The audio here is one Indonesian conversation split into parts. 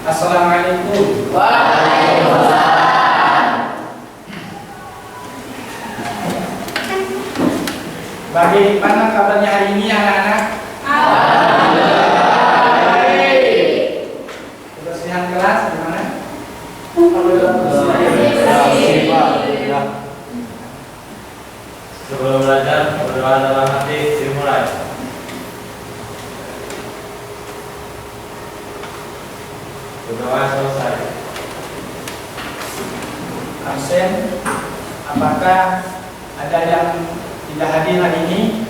Assalamualaikum. Waalaikumsalam. Bagaimana kabarnya hari ini anak-anak? Kebersihan kelas gimana? Sebelum belajar, berdoa dalam hati dimulai. Berdoa selesai. Absen. Apakah ada yang tidak hadir hari ini?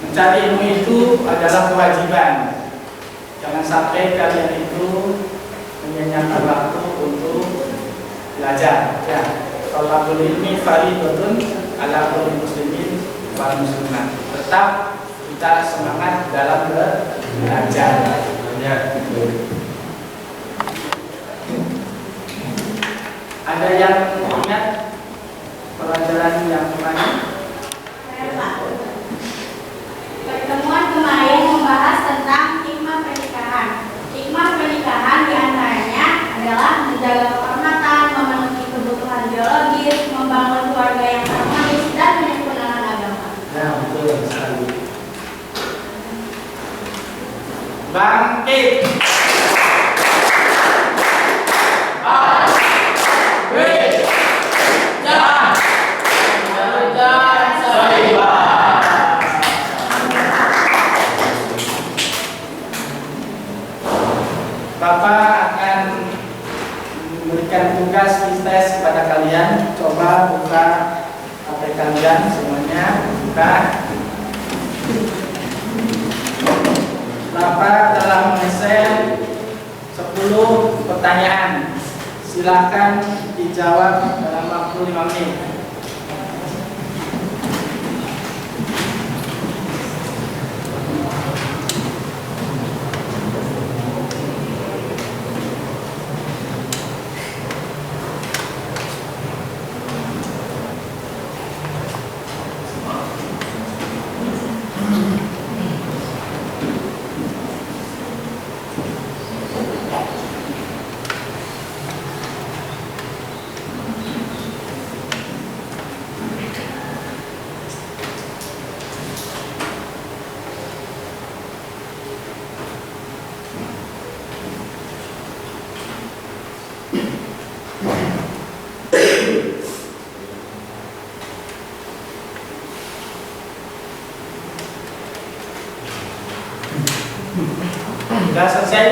Mencari ilmu itu adalah kewajiban. Jangan sampai kalian itu menyanyiakan waktu untuk belajar. Ya, talabul ilmi fardhatun 'ala kulli muslimin wal muslimat. Tetap kita semangat dalam belajar. Ada yang ingat pelajaran yang kemarin? Pertemuan kemarin membahas tentang hikmah pernikahan. Hikmah pernikahan diantaranya adalah menjaga kehormatan, memenuhi kebutuhan biologis, membangun keluarga yang harmonis, dan menyempurnakan agama. Nah, betul sekali. Bangkit. Bapak akan memberikan tugas tes kepada kalian. Coba buka HP kalian semuanya, buka. Bapak telah mengeset 10 pertanyaan. Silakan dijawab dalam waktu 5 menit. Sudah selesai?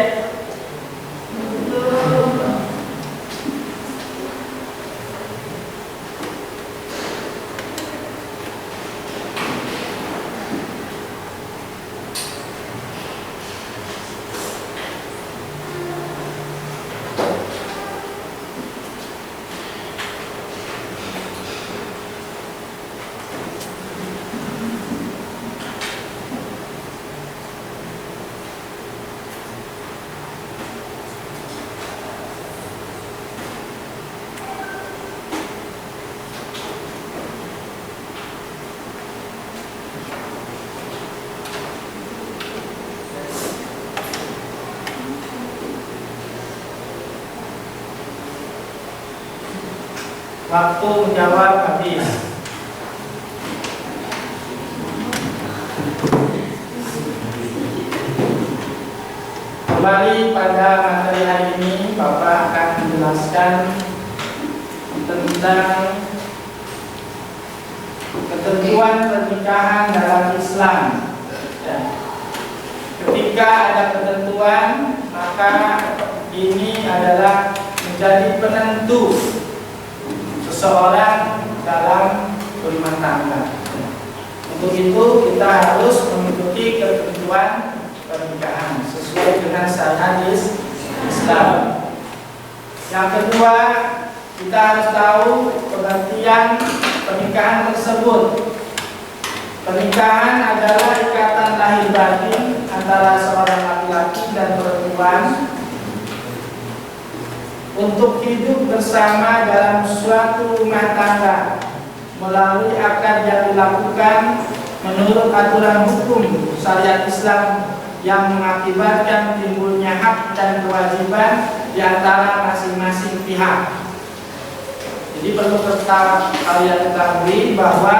Waktu menjawab habis. Kembali pada materi hari ini, Bapak akan menjelaskan tentang ketentuan pernikahan dalam Islam. Ya. Ketika ada ketentuan, maka ini adalah menjadi penentu seseorang dalam berumah tangga. Untuk itu kita harus mengikuti ketentuan pernikahan sesuai dengan syariat Islam. Yang kedua, kita harus tahu pengertian pernikahan tersebut. Pernikahan adalah ikatan lahir batin antara seorang laki-laki dan perempuan untuk hidup bersama dalam suatu rumah tangga melalui akad yang dilakukan menurut aturan hukum syariat Islam yang mengakibatkan timbulnya hak dan kewajiban di antara masing-masing pihak. Jadi perlu tetap kalian ketahui bahwa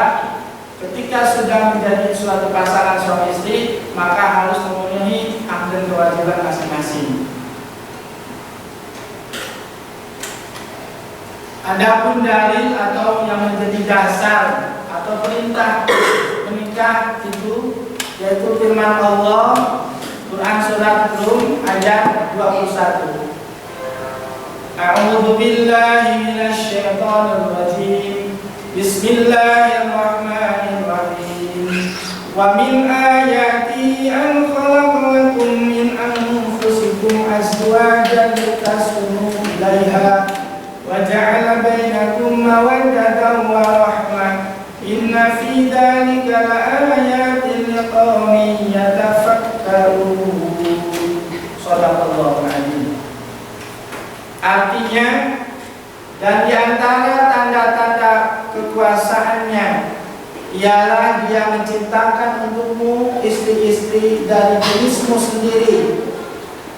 ketika sudah menjadi suatu pasangan suami istri, maka harus memenuhi hak dan kewajiban masing-masing. Adapun dalil atau yang menjadi dasar atau perintah menikah itu yaitu firman Allah Quran surat Rum ayat 21. A'udzu billahi minasy syaithanir rajim. Bismillahirrahmanirrahim. Wa min ayati an khalaqakum min anfusikum azwajan litaskunu ilaiha wa ja'ala bainakum mawaddatan wa rahmah. Inna fi dzalika laayatin liqaumin yatafakkarun. Shadaqallahu adzim. Artinya, dan di antara tanda-tanda kekuasaannya ialah Dia menciptakan untukmu istri-istri dari jenismu sendiri,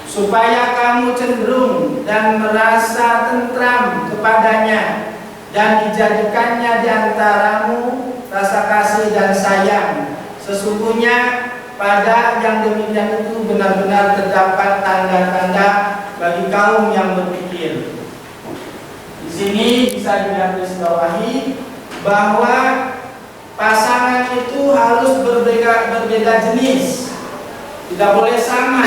supaya kamu cenderung dan merasa tentram kepadanya, dan dijadikannya di antaramu rasa kasih dan sayang. Sesungguhnya pada yang demikian itu benar-benar terdapat tanda-tanda bagi kaum yang berpikir. Di sini bisa digarisbawahi bahwa pasangan itu harus berbeda jenis, tidak boleh sama.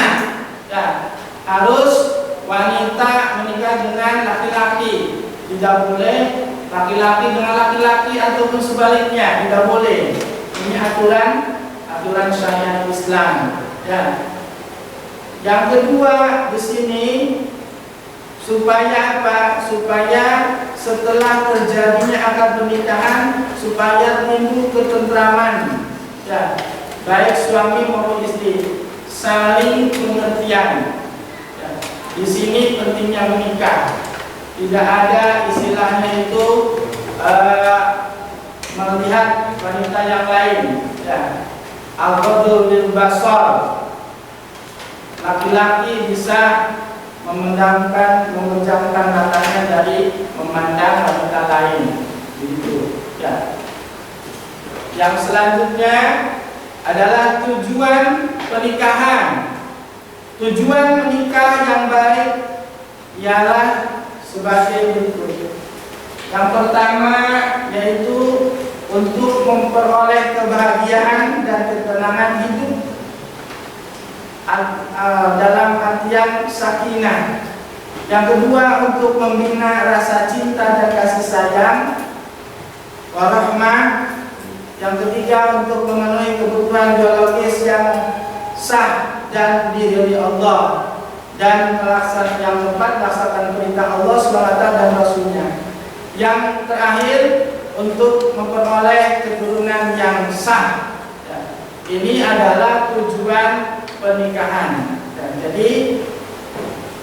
Ya, harus wanita menikah dengan laki-laki, tidak boleh laki-laki dengan laki-laki ataupun sebaliknya, tidak boleh. Ini aturan syariat Islam. Ya. Yang kedua di sini supaya apa? Supaya setelah terjadinya akad pernikahan supaya timbul ketentraman, ya, baik suami maupun istri, saling pengertian. Ya. Di sini pentingnya menikah. Tidak ada istilahnya itu melihat wanita yang lain. Ya. Al-Qadul bil basar. Laki-laki bisa memejamkan matanya dari memandang wanita lain, begitu. Ya. Yang selanjutnya adalah tujuan pernikahan. Tujuan menikah yang baik ialah sebagai berikut. Yang pertama yaitu untuk memperoleh kebahagiaan dan ketenangan hidup dalam artian sakinah. Yang kedua untuk membina rasa cinta dan kasih sayang, warahmah. Yang ketiga untuk memenuhi kebutuhan biologis yang sah dan diridhoi Allah, dan yang keempat melaksanakan perintah Allah SWT dan Rasulnya. Yang terakhir untuk memperoleh keturunan yang sah. Ini adalah tujuan pernikahan. Jadi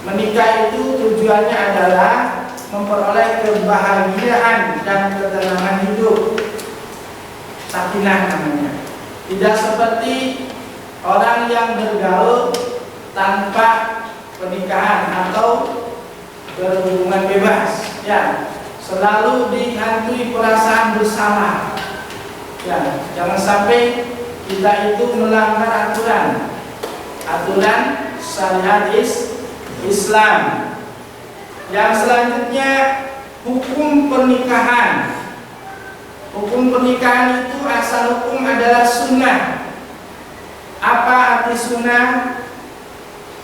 menikah itu tujuannya adalah memperoleh kebahagiaan dan ketenangan hidup, sakinah namanya. Tidak seperti orang yang bergaul tanpa pernikahan atau berhubungan bebas, ya, selalu dihantui perasaan bersama. Ya, jangan sampai kita itu melanggar aturan syariat Islam. Yang selanjutnya hukum pernikahan. Hukum pernikahan itu asal hukum adalah sunnah. Apa arti sunnah?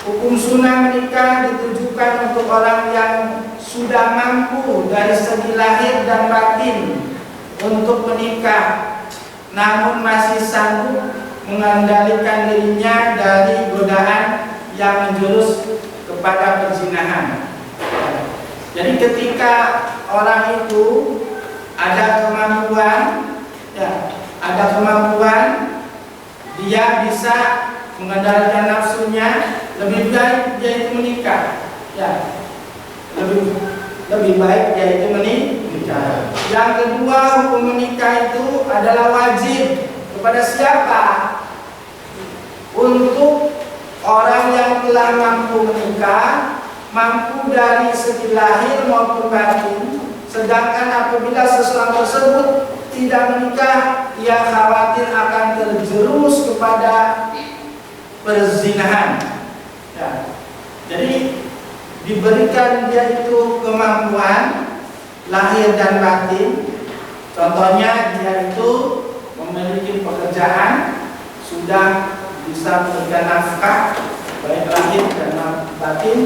Hukum sunnah menikah ditujukan untuk orang yang sudah mampu dari segi lahir dan batin untuk menikah, namun masih sanggup mengendalikan dirinya dari godaan yang menjurus kepada perzinahan. Jadi ketika orang itu ada kemampuan, dia bisa mengendalikan nafsunya, lebih baik dia itu menikah. Ya, lebih baik yaitu menikah. Yang kedua, hukum menikah itu adalah wajib kepada siapa? Untuk orang yang telah mampu menikah, mampu dari segi lahir maupun batin. Sedangkan apabila seseorang tersebut tidak menikah, ia khawatir akan terjerumus kepada perzinahan. Ya. Jadi diberikan dia itu kemampuan lahir dan batin. Contohnya dia itu memiliki pekerjaan, sudah bisa memberikan nafkah baik lahir dan batin.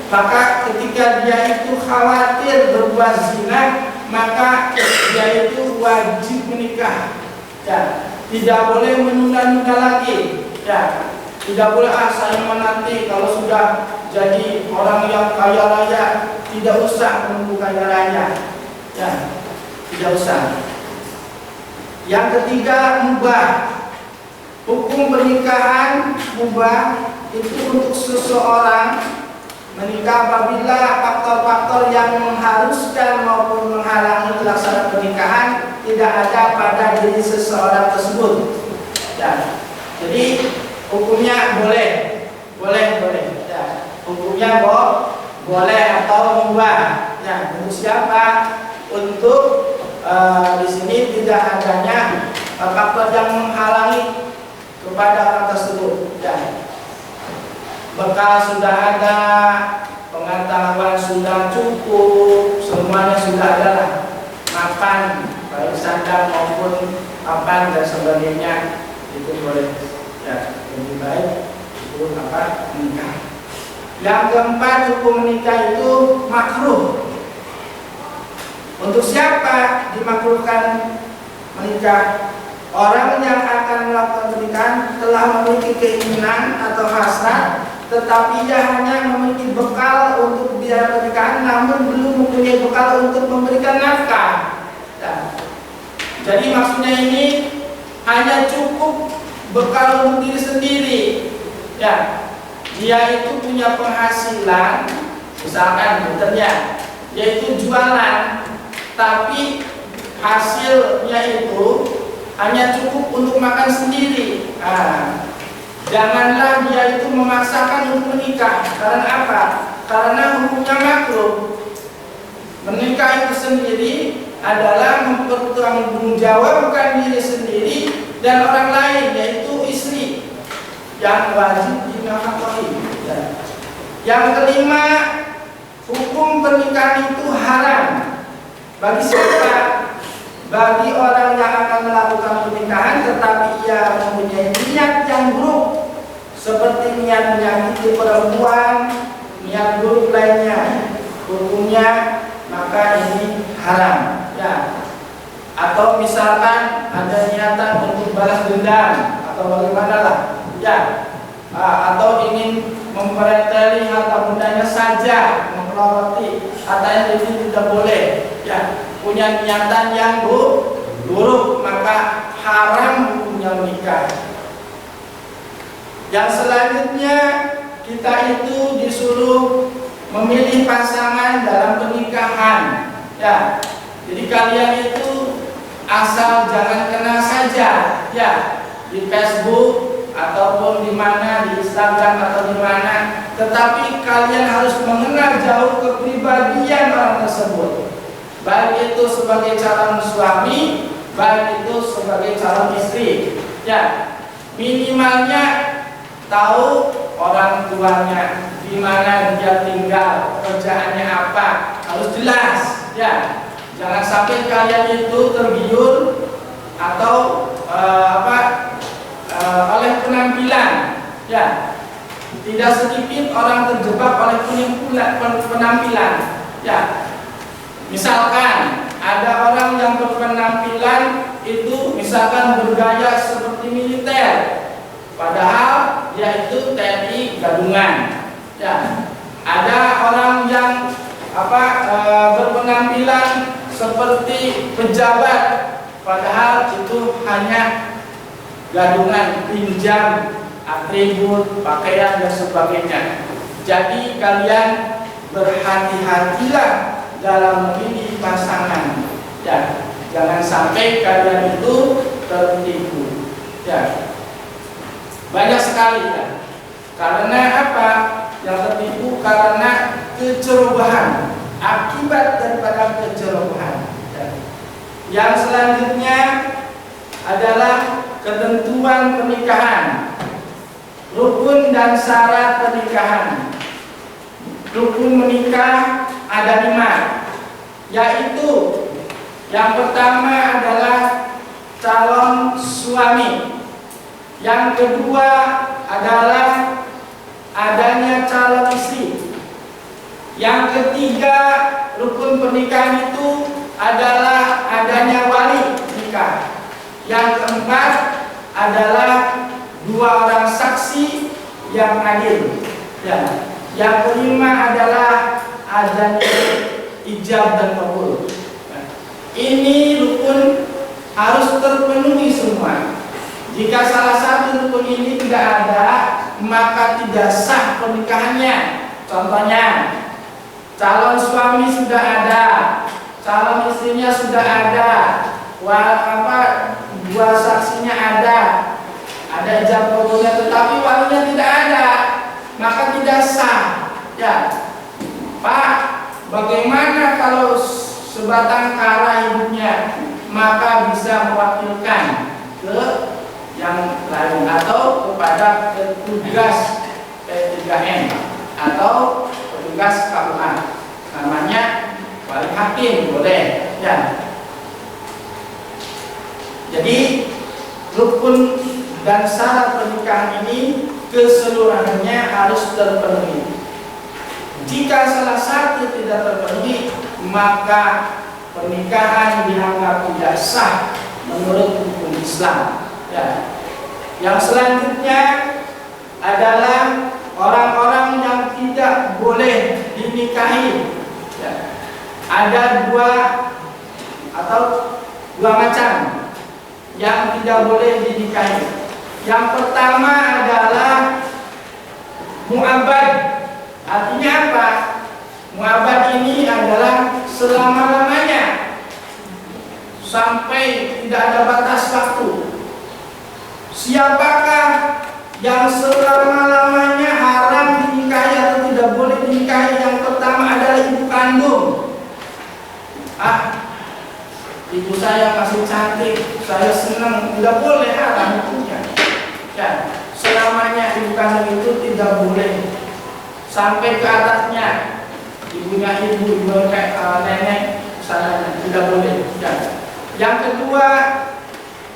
Maka ketika dia itu khawatir berbuat zina, maka dia itu wajib menikah. Ya, tidak boleh menunda-nunda lagi. Ya, tidak boleh saya menanti kalau sudah jadi orang yang kaya raya, tidak usah menunggu kaya raya. Ya, tidak usah. Yang ketiga, mubah. Hukum pernikahan mubah itu untuk seseorang menikah apabila faktor-faktor yang mengharuskan maupun menghalangi pelaksanaan pernikahan tidak ada pada diri seseorang tersebut. Ya. Jadi hukumnya boleh. Ya. Hukumnya boleh atau mubah. Ya, untuk siapa? Untuk di sini tidak adanya faktor yang menghalangi kepada orang tersebut. Ya. Bekal sudah ada, pengetahuan sudah cukup, semuanya sudah ada lah. Mapan, baik sandang maupun papan dan sebagainya, itu boleh. Ya, lebih baik itu menikah. Yang keempat, hukum menikah itu makruh. Untuk siapa dimakruhkan menikah? Orang yang akan melakukan pernikahan telah memiliki keinginan atau hasrat, tetapi ia hanya memiliki bekal untuk biaya pernikahan, namun belum mempunyai bekal untuk memberikan nafkah. Nah, jadi maksudnya ini hanya cukup bekal untuk diri sendiri. Ya, dia itu punya penghasilan, misalkan bekerja, yaitu jualan, tapi hasilnya itu hanya cukup untuk makan sendiri. Janganlah dia itu memaksakan untuk menikah. Karena apa? Karena hukumnya makruh. Menikah itu sendiri adalah mempertanggungjawabkan diri sendiri dan orang lain, yaitu istri yang wajib dinafkahi. Yang kelima, hukum pernikahan itu haram. Bagi siapa? Bagi orang yang akan melakukan pernikahan tetapi ia mempunyai niat yang buruk, seperti niat menyakiti perempuan, niat buruk lainnya, hukumnya maka ini haram. Ya. Atau misalkan ada niatan untuk balas dendam atau bagaimana lah, ya. Atau ingin mempereteli harta bendanya saja, memperoloti, katanya ini tidak boleh. Ya. Punya niatan yang buruk, maka haram hukumnya menikah. Yang selanjutnya, kita itu disuruh memilih pasangan dalam pernikahan. Ya, jadi kalian itu asal jangan kenal saja, ya, di Facebook ataupun di mana, di Instagram atau di mana, tetapi kalian harus mengenal jauh kepribadian orang tersebut. Baik itu sebagai calon suami, baik itu sebagai calon istri. Ya, minimalnya tahu orang tuanya, di mana dia tinggal, kerjaannya apa, harus jelas. Ya, jangan sampai kalian itu tergiur atau oleh penampilan. Ya, tidak sedikit orang terjebak oleh penampilan. Ya. Misalkan ada orang yang berpenampilan itu misalkan bergaya seperti militer, padahal dia itu TNI gadungan. Ya, ada orang yang berpenampilan seperti pejabat, padahal itu hanya gadungan, pinjam, atribut, pakaian dan sebagainya. Jadi kalian berhati-hatilah dalam memilih pasangan. Ya, jangan sampai kalian itu tertipu. Ya, banyak sekali ya. Karena apa? Yang tertipu karena kecerobohan, akibat daripada kecerobohan. Ya. Yang selanjutnya adalah ketentuan pernikahan, rukun dan syarat pernikahan. Rukun menikah ada 5, yaitu yang pertama adalah calon suami, yang kedua adalah adanya calon istri, yang ketiga rukun pernikahan itu adalah adanya wali nikah, yang keempat adalah 2 orang saksi yang adil. Ya. Yang kelima adalah adanya ijab dan kabul. Ini rukun harus terpenuhi semua. Jika salah satu rukun ini tidak ada, maka tidak sah pernikahannya. Contohnya, calon suami sudah ada, calon istrinya sudah ada, 2 saksinya ada ijab kabulnya, tetapi walinya tidak ada, maka tidak sah. Ya, Pak, bagaimana kalau sebatang kara hidupnya, maka bisa mewakilkan ke yang lain atau kepada petugas P3M atau petugas KUA, namanya wali hakim, boleh. Ya. Jadi rukun dan syarat pernikahan ini keseluruhannya harus terpenuhi. Jika salah satu tidak terpenuhi, maka pernikahan dianggap tidak sah menurut hukum Islam. Ya. Yang selanjutnya adalah orang-orang yang tidak boleh dinikahi. Ya. Ada 2 macam yang tidak boleh dinikahi. Yang pertama adalah mu'abbad. Artinya apa? Mu'abbad ini adalah selama-lamanya, sampai tidak ada batas waktu. Siapakah yang selama-lamanya haram dinikahi atau tidak boleh dinikahi? Yang pertama adalah ibu kandung. Ibu saya masih cantik, saya senang, tidak boleh, haram hukumnya. Ya, selamanya ibu kandung itu tidak boleh. Sampai ke atasnya, ibunya ibu kayak nenek, misalnya, tidak boleh. Ya. Yang kedua,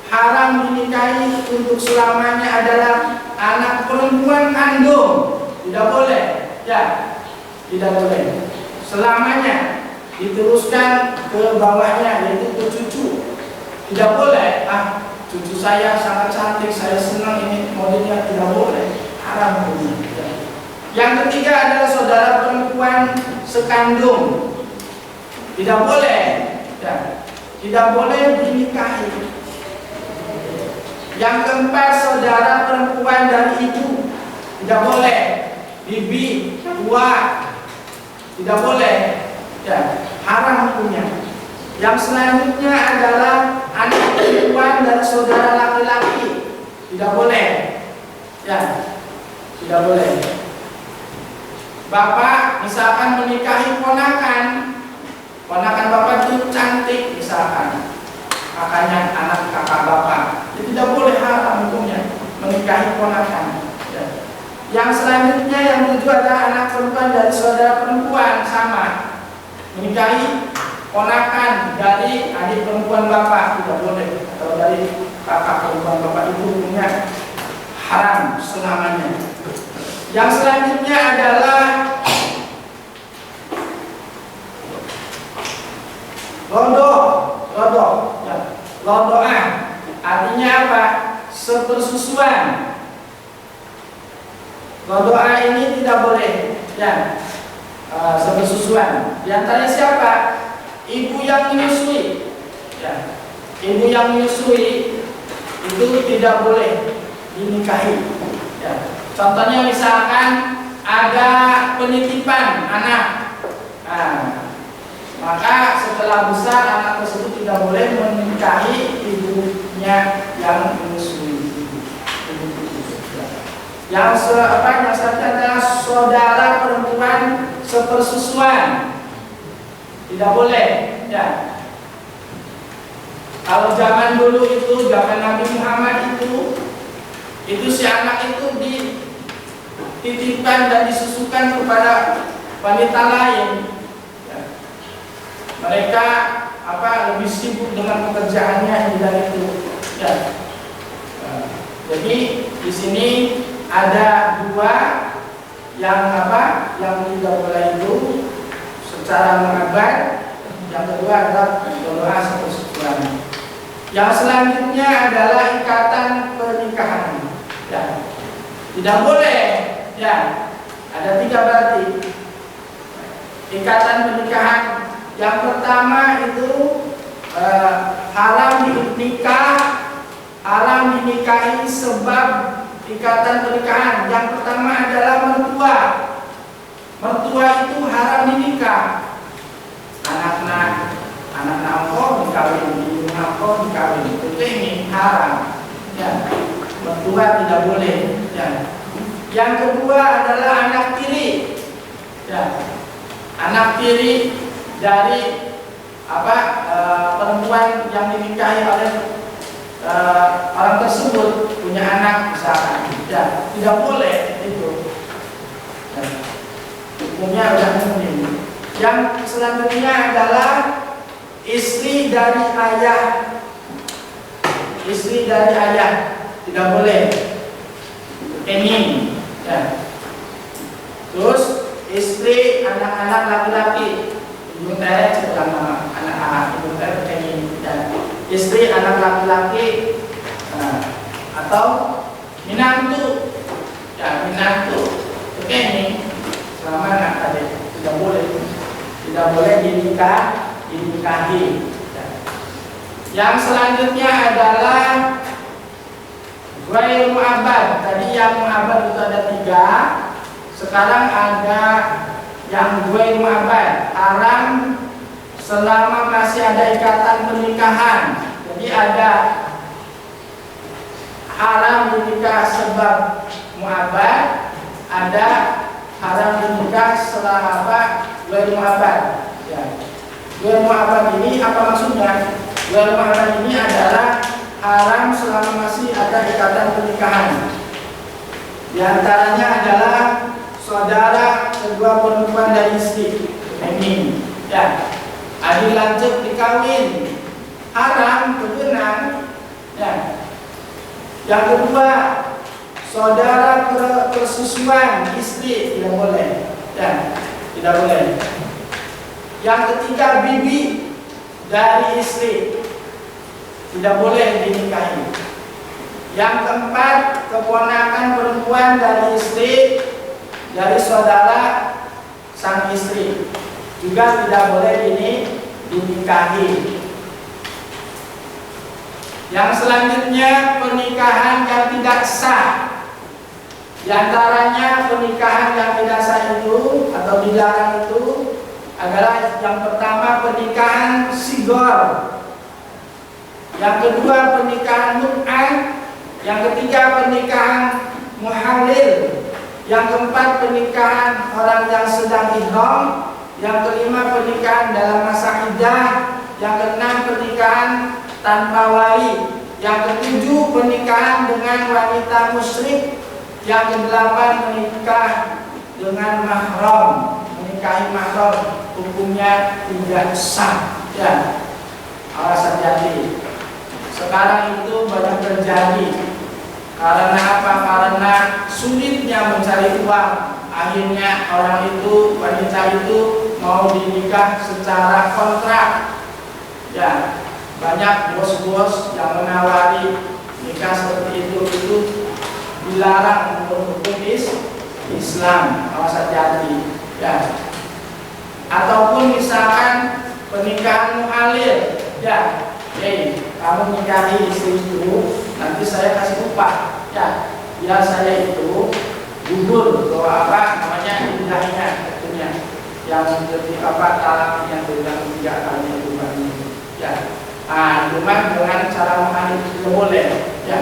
haram dinikahi untuk selamanya adalah anak perempuan kandung, tidak boleh. Ya, tidak boleh. Selamanya diteruskan ke bawahnya, yaitu ke cucu. Tidak boleh. Cucu saya sangat cantik, saya senang, ini modelnya, tidak boleh. Haram hukumnya. Yang ketiga adalah saudara perempuan sekandung, tidak boleh. Ya, tidak boleh dinikahi. Yang keempat, saudara perempuan dari ibu, tidak boleh. Bibi, tua, tidak boleh. Ya, haram hukumnya. Yang selanjutnya adalah anak perempuan dari saudara laki-laki, tidak boleh. Ya, tidak boleh. Bapak misalkan menikahi ponakan bapak itu cantik, misalkan kakaknya anak kakak bapak, itu tidak boleh, haram hukumnya menikahi ponakan. Ya. Yang selanjutnya yang tujuh adalah anak perempuan dari saudara perempuan, sama, menikahi ponakan dari adik perempuan bapak, tidak boleh, atau dari kakak perempuan bapak, itu hukumnya haram selamanya. Yang selanjutnya adalah lodoh, ya. Lodoan artinya apa? Sepersusuan. Lodoan ini tidak boleh, ya. Sepersusuan. Di antaranya siapa? Ibu yang menyusui, ya. Ibu yang menyusui itu tidak boleh dinikahi. Ya. Contohnya misalkan ada penitipan anak, maka setelah besar anak tersebut tidak boleh menikahi ibunya yang menyusui. Yang selanjutnya adalah saudara perempuan sepersusuan, tidak boleh. Ya. Kalau zaman dulu itu, zaman Nabi Muhammad itu si anak itu dititipkan dan disusukan kepada wanita lain. Ya. Mereka lebih sibuk dengan pekerjaannya dari itu. Ya. Jadi di sini ada dua yang tidak boleh itu secara mengabad. Yang kedua adalah doa sepersusuan. Yang selanjutnya adalah ikatan pernikahan. Ya. Tidak boleh. Ya. Ada 3 berarti. Ikatan pernikahan. Yang pertama itu haram dinikahi sebab ikatan pernikahan. Yang pertama adalah mertua. Mertua itu haram dinikah. Anak engkau dikawin, ibu engkau dikawin, itu ini haram. Ya. Mertua tidak boleh. Ya. Yang kedua adalah anak tiri. Ya. Anak tiri dari perempuan yang dinikahi oleh orang tersebut punya anak misalkan. Ya, tidak boleh itu. Ya. Hukumnya sudah umum. Yang selanjutnya adalah istri dari ayah. Istri dari ayah tidak boleh. Ini. Ya. Terus istri anak-anak laki-laki. Ibu teh dalam anak-anak ibu teh ini. Ya. Istri anak laki-laki atau minantu. Ya, minantu. Oke ini selama anak tadi tidak boleh dinikahi. Yang selanjutnya adalah ghair mu'abbad. Tadi yang mu'abbad itu ada 3. Sekarang ada yang ghair mu'abbad, haram selama masih ada ikatan pernikahan. Jadi ada haram dinikah sebab mu'abbad, ada haram dinikah selama ghair mu'abbad. Ya. Ghair mu'abbad ini apa maksudnya? Ghair mu'abbad ini adalah haram selama masih ada ikatan pernikahan. Di antaranya adalah saudara kedua perempuan dari istri. Ini, ya. Adik lanjut dikawin, haram kebenaran. Ya. Yang kedua, saudara persusuan istri tidak boleh. Ya, tidak boleh. Yang ketiga, bibi dari istri tidak boleh dinikahi. Yang keempat, keponakan perempuan dari istri, dari saudara sang istri juga tidak boleh dinikahi. Yang selanjutnya pernikahan yang tidak sah. Di antaranya pernikahan yang tidak sah itu atau dilarang itu adalah yang pertama pernikahan sigor, yang kedua pernikahan mut'ah, yang ketiga pernikahan muhalil, yang keempat pernikahan orang yang sedang ihram, yang kelima pernikahan dalam masa iddah, yang keenam pernikahan tanpa wali, yang ketujuh pernikahan dengan wanita musyrik, yang kedelapan menikah dengan mahram. Menikahi mahram hukumnya tidak sah. Ya, awas hati-hati. Sekarang itu banyak terjadi. Karena apa? Karena sulitnya mencari uang. Akhirnya orang itu, wanita itu mau dinikah secara kontrak. Ya, banyak bos-bos yang menawari nikah seperti itu dilarang menurut hukum Islam. Awas hati-hati. Ya. Ataupun misalkan pernikahan muhalil. Ya, kamu nikahi istri itu, nanti saya kasih upah. Ya, biar saya itu gugur atau apa namanya indahnya tentunya. yang talak yang dengan 3 kali hidupan ini. Ya. Cuman dengan cara mengandung tidak boleh, ya,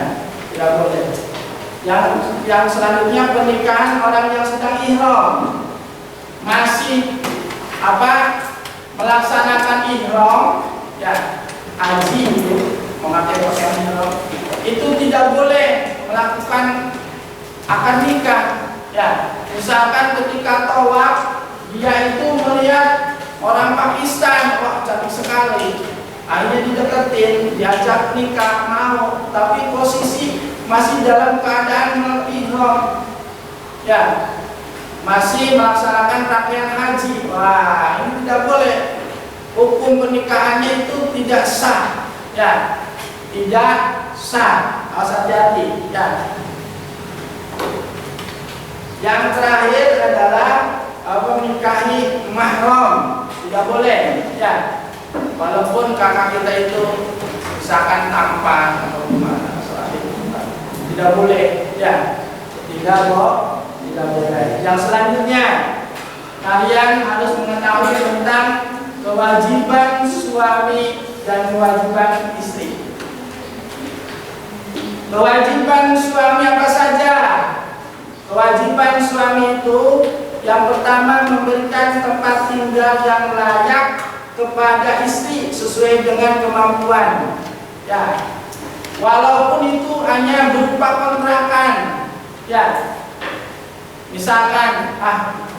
tidak boleh. Yang selanjutnya pernikahan orang yang sedang ihram, masih melaksanakan ihram, ya, haji itu memakai pakaian ihram, itu tidak boleh melakukan akad nikah, ya. Misalkan ketika tawaf dia itu melihat orang Pakistan, wah cantik sekali, akhirnya dideketin, diajak nikah, mau, tapi posisi masih dalam keadaan ihram, ya, masih melaksanakan rangkaian haji. Wah, ini tidak boleh. Hukum pernikahannya itu tidak sah, ya, tidak sah. Harus hati-hati, ya. Yang terakhir adalah menikahi mahram, tidak boleh, ya. Walaupun kakak kita itu misalkan tampan atau gimana, tidak boleh, ya, tidak boleh. Yang selanjutnya kalian harus mengetahui tentang kewajiban suami dan kewajiban istri. Kewajiban suami apa saja? Kewajiban suami itu yang pertama memberikan tempat tinggal yang layak kepada istri sesuai dengan kemampuan, ya, walaupun itu hanya berupa kontrakan, ya. Misalkan,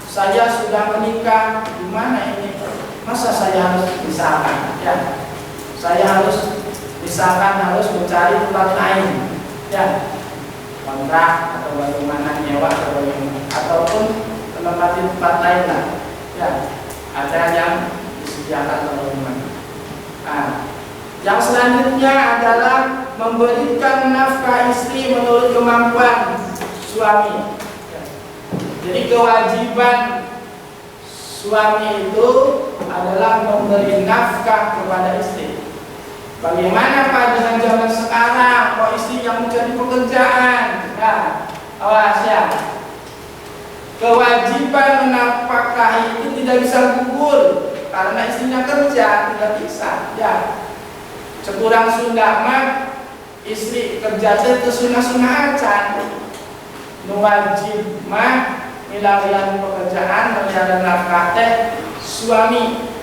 saya sudah menikah, gimana ini? Masa saya harus misalkan, ya, saya harus mencari tempat lain, ya, kontrak atau bagaimana, nyewa atau bagaimana, ataupun menempati tempat lain lah, ya, ada yang disediakan atau bagaimana. Yang selanjutnya adalah memberikan nafkah istri menurut kemampuan suami. Jadi kewajiban suami itu adalah memberi nafkah kepada istri. Bagaimana Pak dengan zaman sekarang, kok istri yang mencari pekerjaan? Nah, awas ya. Kewajiban menafkahi itu tidak bisa gugur karena istrinya kerja, tidak bisa. Ya, sekurang Sunda mah istri kerja itu sunah-sunah acan. Nu wajib mah milarian pekerjaan mencari nafkah teh suami.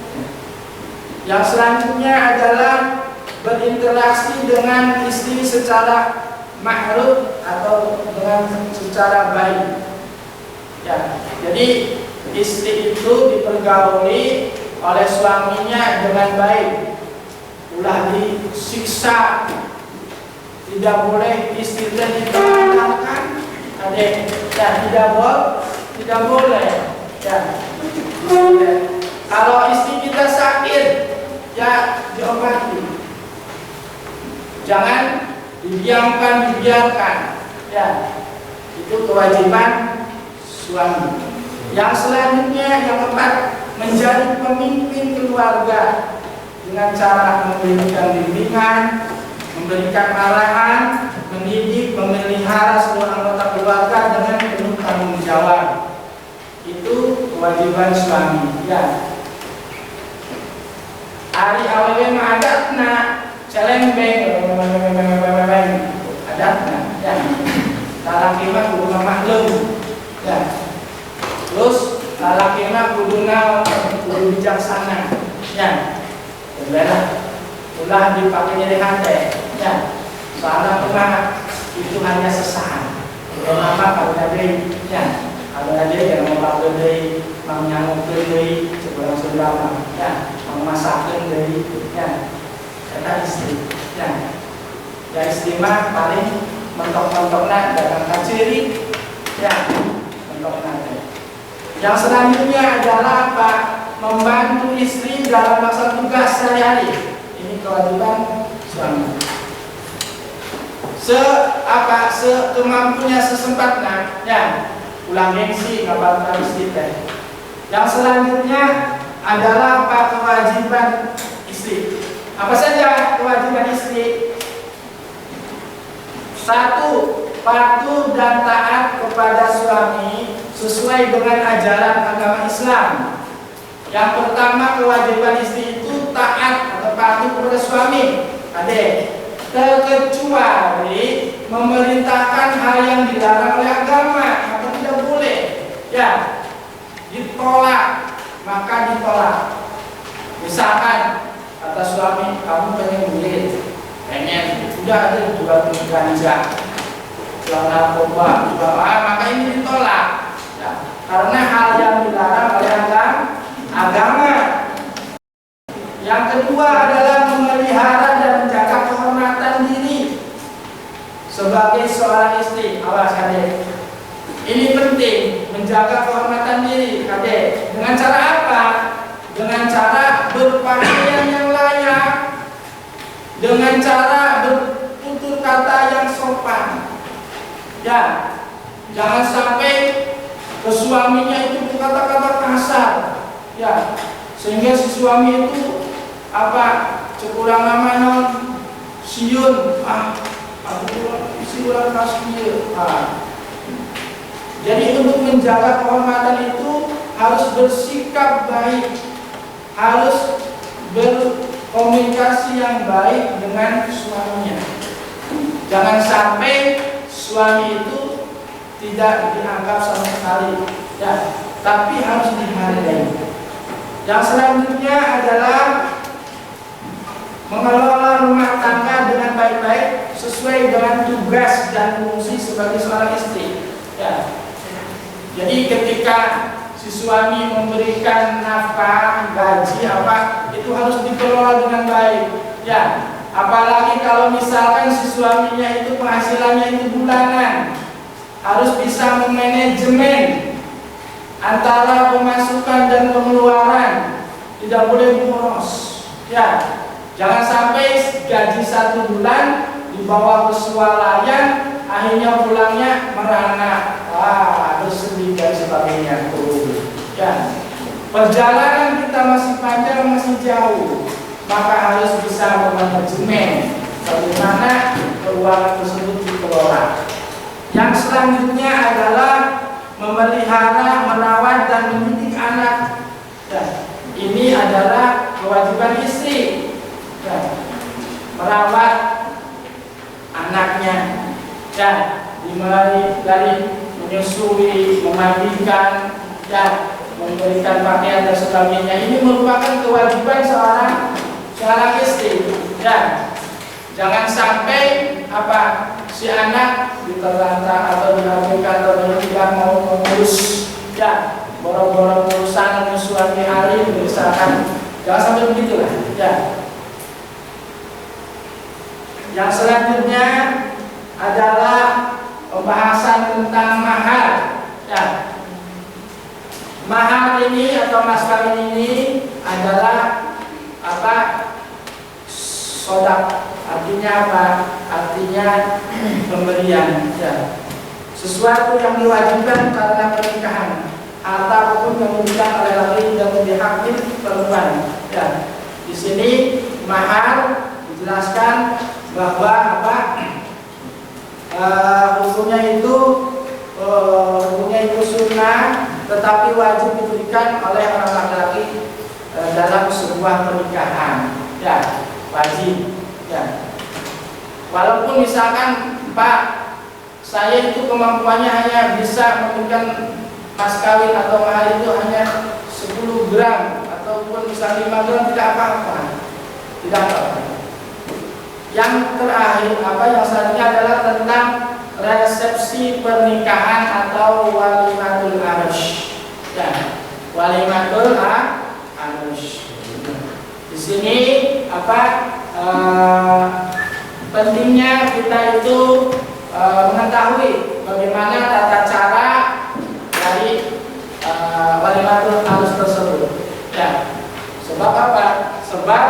Yang selanjutnya adalah berinteraksi dengan istri secara ma'ruf atau dengan secara baik. Ya, jadi istri itu dipergauli oleh suaminya dengan baik. Ulah disiksa, tidak boleh istri ditinggalkan. Adek, ya, tidak boleh. Ya. Kalau istri kita sakit, ya diobati. Jangan dibiarkan. Ya, itu kewajiban suami. Yang selanjutnya, yang keempat, menjadi pemimpin keluarga dengan cara memberikan bimbingan, memberikan arahan, mendidik, memelihara seluruh anggota keluarga dengan penuh tanggung jawab. Itu kewajiban suami. Ya. Ari awewe mah adatna celembeng, adatna. Ya. Lalaki mah kudu maklum. Ya. Terus lalaki mah kudu bijaksana. Ya. Benar. Ulah dipakai jadi hante. Ya. Soalnya pernah itu hanya sesaat. Lama kalau ada, ya, kalau ada yang mau lakukan dari, mau nyangkut dari, sebarang saudara, ya, mau masakkan dari, ya, kata istri, ya, istri mah paling mentok-mentoknya dagang kaciri, ya, mentoknya. Yang selanjutnya adalah apa? Membantu istri dalam masa tugas sehari-hari. Ini kewajiban suami. Kemampunya sesempatnya, ya, ulang gengsi nggak bakal istri teh. Yang selanjutnya adalah apa? Kewajiban istri. Apa saja kewajiban istri? 1. Patuh dan taat kepada suami sesuai dengan ajaran agama Islam. Yang pertama, kewajiban istri itu taat atau patuh kepada suami. Adik, terkecuali memerintahkan hal yang dilarang oleh agama, maka tidak boleh. Ya, ditolak, maka ditolak. Misalkan kata suami, kamu pengen duit, udah ada jual ganja, jual narkoba, maka ini ditolak. Ya, karena hal yang dilarang oleh agama. Yang kedua adalah memelihara dan menjaga kehormatan diri sebagai seorang istri. Awas adik, ini penting, menjaga kehormatan diri adik. Dengan cara apa? Dengan cara berpakaian yang layak, dengan cara bertutur kata yang sopan. Ya, jangan sampai ke suaminya itu berkata-kata kasar. Ya, sehingga si suami itu cekurang nama siun, siun kasih. Jadi untuk menjaga kehormatan itu harus bersikap baik, harus berkomunikasi yang baik dengan suaminya. Jangan sampai suami itu tidak dianggap sama sekali, ya, tapi harus dihargai. Yang selanjutnya adalah mengelola rumah tangga dengan baik-baik sesuai dengan tugas dan fungsi sebagai seorang istri. Ya. Jadi ketika si suami memberikan nafkah, gaji itu harus dikelola dengan baik. Ya, apalagi kalau misalkan si suaminya itu penghasilannya itu bulanan, harus bisa memanajemen antara pemasukan dan pengeluaran, tidak boleh boros. Ya, jangan sampai gaji 1 bulan dibawa ke swalayan, akhirnya pulangnya merana, bersedih dan sebagainya. Ya, perjalanan kita masih panjang, masih jauh, maka harus bisa memanajemen bagaimana keuangan tersebut dikelola. Yang selanjutnya adalah memelihara, merawat dan mendidik anak. Ya, ini adalah kewajiban istri. Ya, merawat anaknya, ya, dimulai dari menyusui, memandikan, ya, memberikan pakaian dan sebagainya. Ini merupakan kewajiban seorang istri. Ya, jangan sampai si anak diterlantar atau dihabiskan atau tidak mau mengurus, ya, boro-boro urusan suami hari misalkan. Jangan sampai begitulah. Ya. Yang selanjutnya adalah pembahasan tentang mahar. Ya. Mahar ini atau mas kawin ini adalah sodak. Artinya apa? Artinya pemberian. Ya. Sesuatu yang diwajibkan karena pernikahan, harta apapun yang diberikan oleh laki dan dihakimi perempuan. Ya. Di sini mahar dijelaskan bahwa hukumnya itu sunnah, tetapi wajib diberikan oleh orang laki-laki dalam sebuah pernikahan. Ya, wajib. Ya. Walaupun misalkan Pak, saya itu kemampuannya hanya bisa memberikan mas kawin atau mahar itu hanya 10 gram ataupun misalnya 5 gram, tidak apa-apa. Tidak apa-apa. Yang terakhir yang selanjutnya adalah tentang resepsi pernikahan atau walimatul arus. Ya, walimatul arus. Di sini pentingnya kita itu mengetahui bagaimana tata cara dari walimatul arus tersebut. Ya, sebab apa? Sebab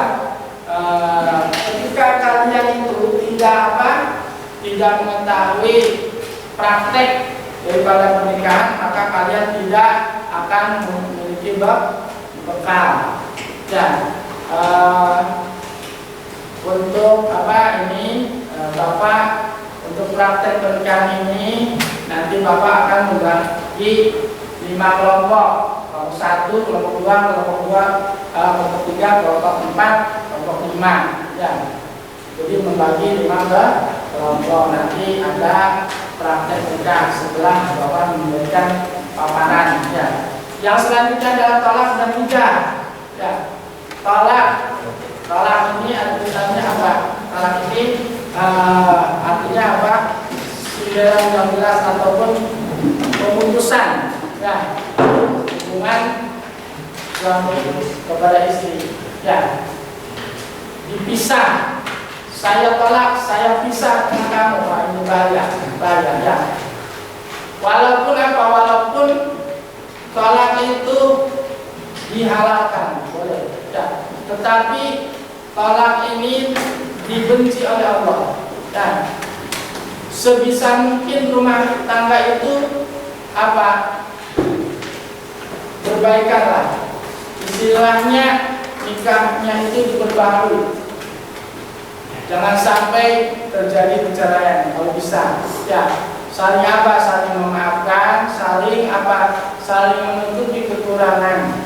ketika kalian itu tidak mengetahui praktek daripada pernikahan, maka kalian tidak akan memiliki bekal. Ya, untuk Bapak untuk praktek pernikahan ini nanti Bapak akan membagi 5 kelompok. kelompok 1, kelompok 2, kelompok 3, kelompok 4, kelompok 5. Ya. Jadi membagi 5 ke kelompok. Nanti ada praktek nikah setelah Bapak memberikan paparan. Ya. Yang selanjutnya adalah tolak dan nikah. Ya. Tolak ini artinya apa? Tolak ini artinya apa? Sindiran yang jelas ataupun pemutusan, ya, hubungan suami kepada istri, ya, dipisah. Saya tolak, saya pisah dengan kamu. Wah, ini bahaya, ya. Walaupun tolak itu dihalalkan, boleh, ya. Tetapi tolak ini dibenci oleh Allah. Ya. Sebisa mungkin rumah tangga itu apa? Perbaikanlah. Istilahnya nikahnya itu diperbarui. Jangan sampai terjadi perceraian kalau bisa. Ya, saling apa? Saling memaafkan, saling apa? Saling menutupi kekurangan,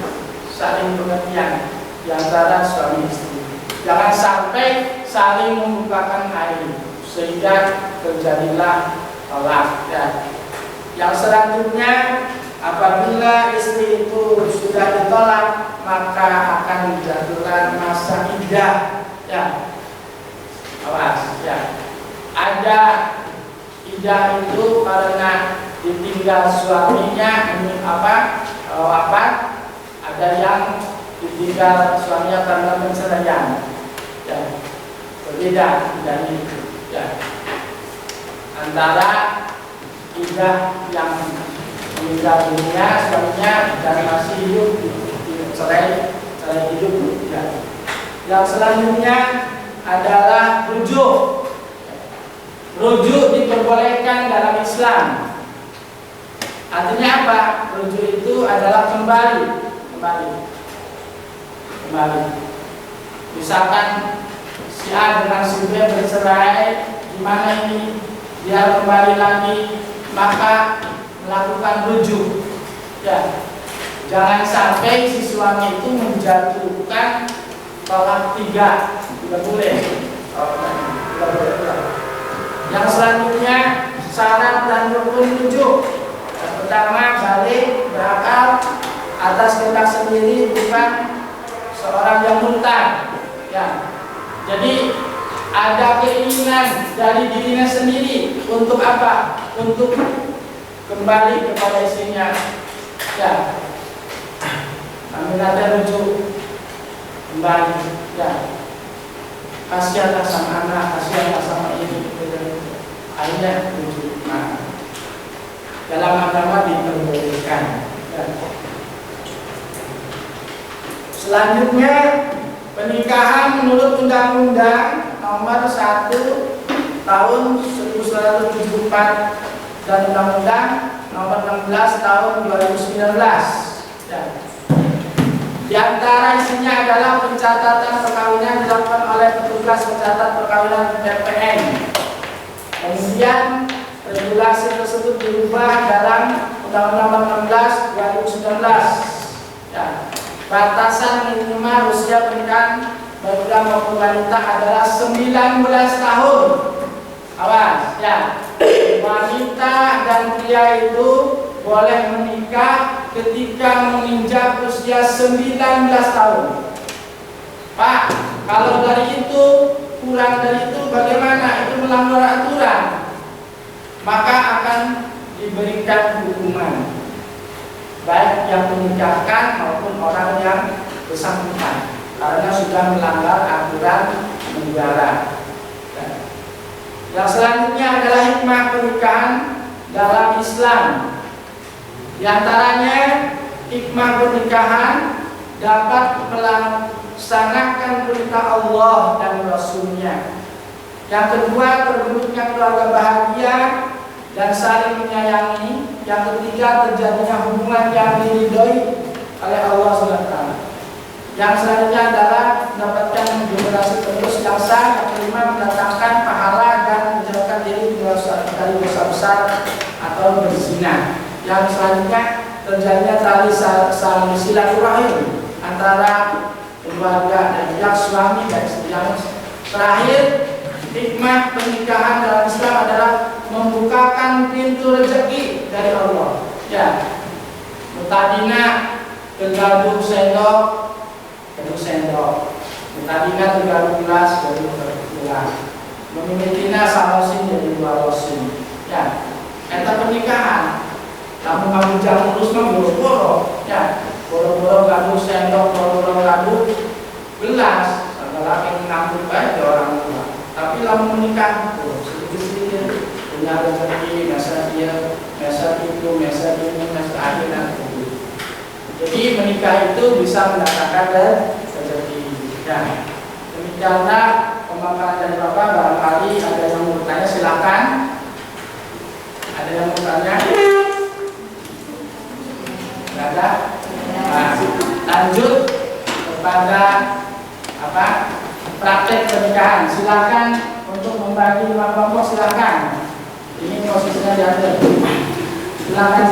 saling pengertian di antara suami istri. Jangan sampai saling membukakan aib sehingga terjadilah tolak. Ya. Yang selanjutnya, apabila istri itu sudah ditolak, maka akan dijatuhkan masa iddah. Ya. Awas, ya. Ada iddah itu karena ditinggal suaminya ini wafat. Ada yang ditinggal suaminya karena perceraian. Ya. Berbeda dari itu. Ya. Antara iddah yang meninggal dunia suaminya dan masih hidup, cerai hidup. Ya. Yang selanjutnya adalah rujuk. Rujuk diperbolehkan dalam Islam. Artinya apa? Rujuk itu adalah kembali. Misalkan si A dengan si B bercerai, gimana ini dia kembali lagi, maka melakukan rujuk. Ya, jangan sampai si suami itu menjatuhkan tolak 3, tidak boleh. Yang selanjutnya syarat dan rukun rujuk. Yang pertama, balik berakal atas kehendak sendiri, bukan seorang yang murtad. Ya. Jadi ada keinginan dari dirinya sendiri untuk apa? Untuk kembali kepada istrinya. Ya. Kami ada rujuk kembali. Ya. Kasihanlah sama anak, kasihanlah sama ini. Akhirnya rujuk. Nah, dalam agama diperbolehkan. Ya. Selanjutnya, pernikahan menurut Undang-Undang Nomor 1 Tahun 1974 dan Undang-Undang Nomor 16 Tahun 2019. Ya. Di antara isinya adalah pencatatan perkawinan dilakukan oleh petugas pencatat perkawinan PPN. Kemudian regulasi tersebut dirubah dalam Undang-Undang Nomor 16 2019. Ya. Batasan minimal usia pernikahan baik pria maupun wanita adalah 19 tahun. Awas, ya. Wanita dan pria itu boleh menikah ketika menginjak usia 19 tahun. Pak, kalau dari itu kurang dari itu bagaimana? Itu melanggar aturan. Maka akan diberikan hukuman, baik yang menikahkan maupun orang yang bersangkutan, karena sudah melanggar aturan negara. Yang selanjutnya adalah hikmah pernikahan dalam Islam. Di antaranya hikmah pernikahan dapat melaksanakan perintah Allah dan Rasul-Nya. Yang kedua, terbentuknya keluarga bahagia dan saling menyayangi. Yang ketiga, terjadinya hubungan yang diridhoi oleh Allah SWT. Yang selanjutnya adalah mendapatkan generasi terus yang sah. Yang kelima, mendatangkan pahala dan menjauhkan diri dari dosa besar atau berzina. Yang selanjutnya terjadinya tali silaturahim antara keluarga dan pihak suami dan istri. Yang terakhir, hikmah pernikahan dalam Islam adalah membukakan pintu rezeki dari Allah. Ya, mutadina kegaduh sendok, gaduh sendok. Mutadina kegaduh gelas, gaduh gelas. Memilikinya salosin jadi dua losin. Ya, eta pernikahan. Kamu kamu jangan terus boro-boro, ya, boro-boro gaduh sendok, boro-boro gaduh gelas. Laki mengaku baik orang tua, tapi lalu menikah sedikit-sedikit punya rezeki, biasa dia, biasa itu, biasa ini, biasa akhirat. Jadi menikah itu bisa mendatangkan rezeki. Ya, demikianlah pemaparan dari Bapak. Barangkali ada yang mau bertanya, silakan. Ada yang mau bertanya? Tidak ada. Nah, lanjut kepada praktek pernikahan. Silakan untuk membagi 5 kelompok, silakan. Ini posisinya diatur. Silakan.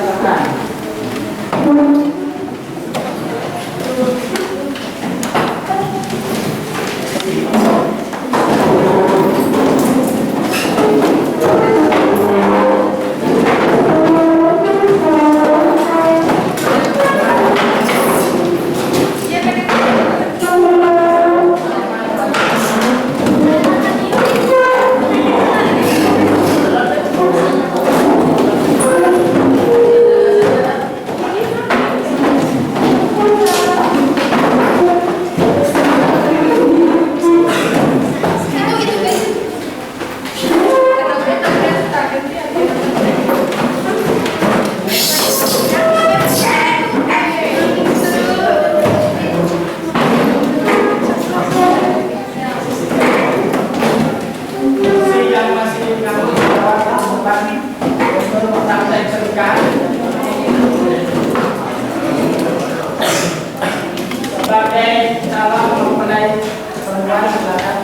Sebagai calon mempelai perempuan, silakan.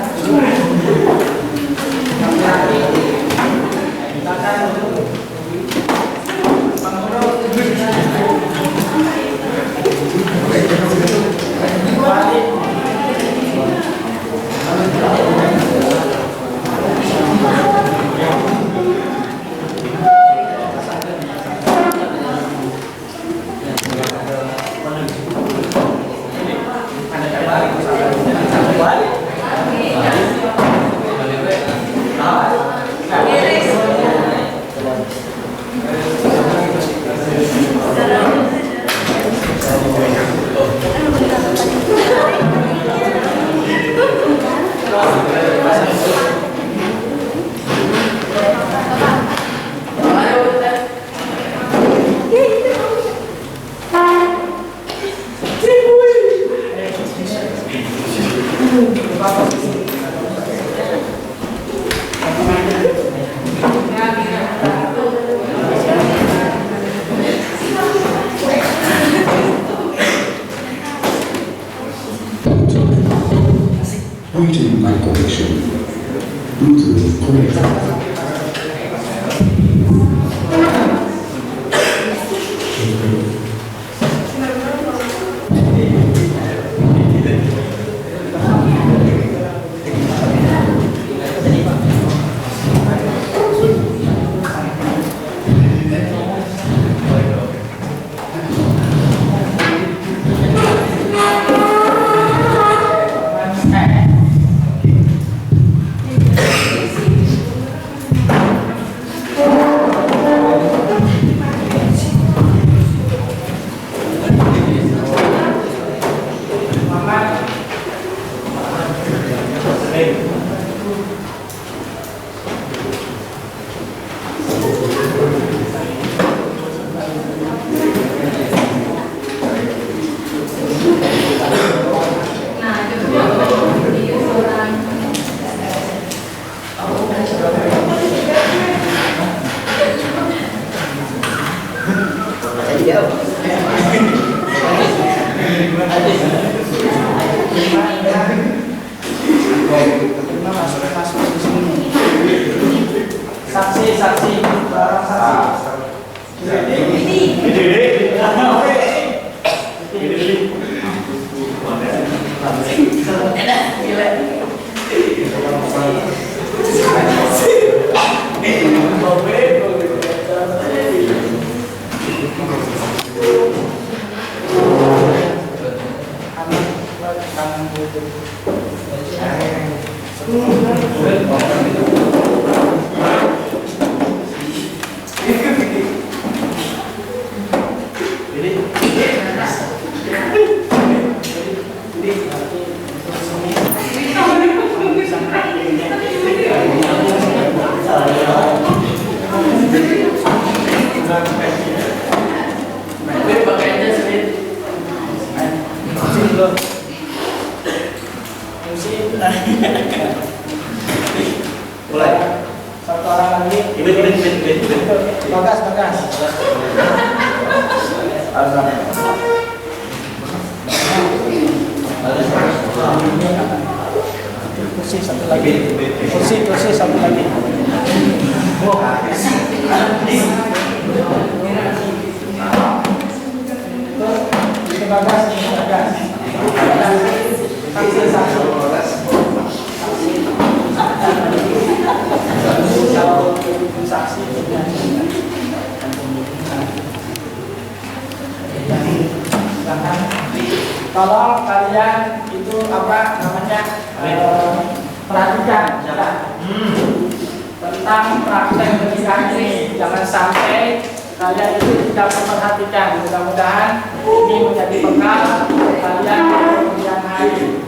Laki-laki, silakan untuk mengurus wali. lagi. Ibit. Bagas. Kursi satu lagi. Kursi satu lagi. Itu bagas. Saksi satu. Saksi. Tolong kalian itu apa namanya perhatikan ya, tentang praktek pernikahan ini. Jangan sampai kalian itu tidak memperhatikan. Mudah-mudahan ini menjadi bekal kalian di kemudian hari.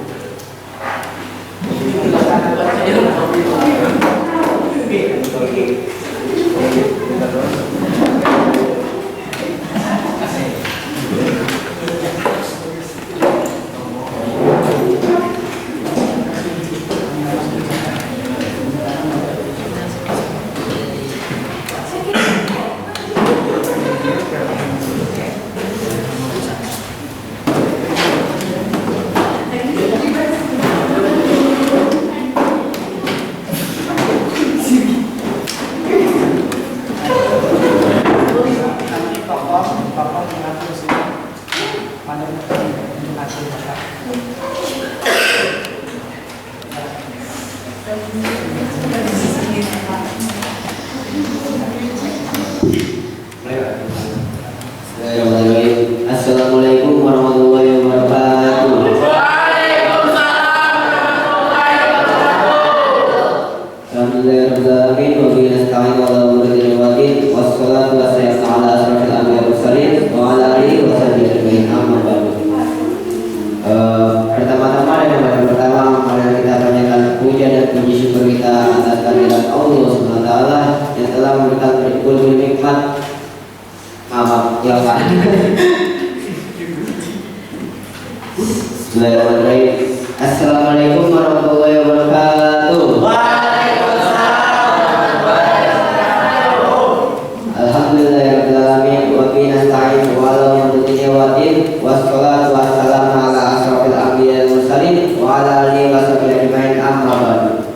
Assalamualaikum warahmatullahi wabarakatuh. Alhamdulillahirrahmanirrahim. Wa bihi nasta'in wa la ilaha illa huwa wassalatu wassalamu ala asyrofil anbiya'i wal mursalin wa ala alihi wa sahbihi ajma'in. Amma ba'du. Pertama-tama dan yang pertama mari kita panjatkan puja dan puji syukur kita atas kehadirat Allah Subhanahu wa taala yang telah memberikan berbagai nikmat. Maaf ya Pak. Bismillahirrahmanirrahim. Assalamualaikum warahmatullahi wabarakatuh. Alhamdulillahirabbil alamin wa bihi nasta'in wa ala umuri waddin wassalatu wassalamu ala asyrofil anbiya'i wal mursalin wa ala alihi wa sahbihi ajma'in. Amma ba'du.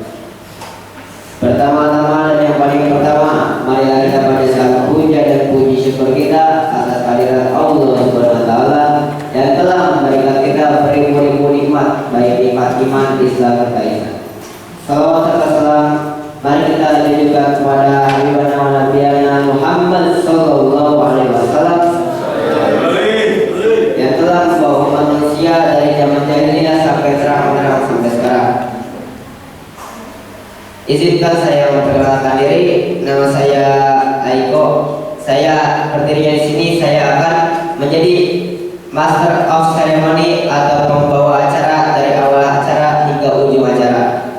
Pertama-tama dan yang paling pertama, marilah kita panjatkan puja dan puji syukur kita atas kehadirat Allah Subhanahu wa taala yang telah memberikan kita beribu-ribu nikmat, baik nikmat iman, Islam dan keislaman. Salawat serta salam mari kita tujukan kepada Habibana wa Nabiyana Muhammad sallallahu alaihi wasallam yang telah membawa manusia dari zaman jahiliyah sampai terang-terang sampai sekarang. Izinkan saya memperkenalkan diri. Nama saya Aiko. Saya berdiri di sini. Saya akan menjadi Master of Ceremony atau pembawa acara dari awal acara hingga ujung acara.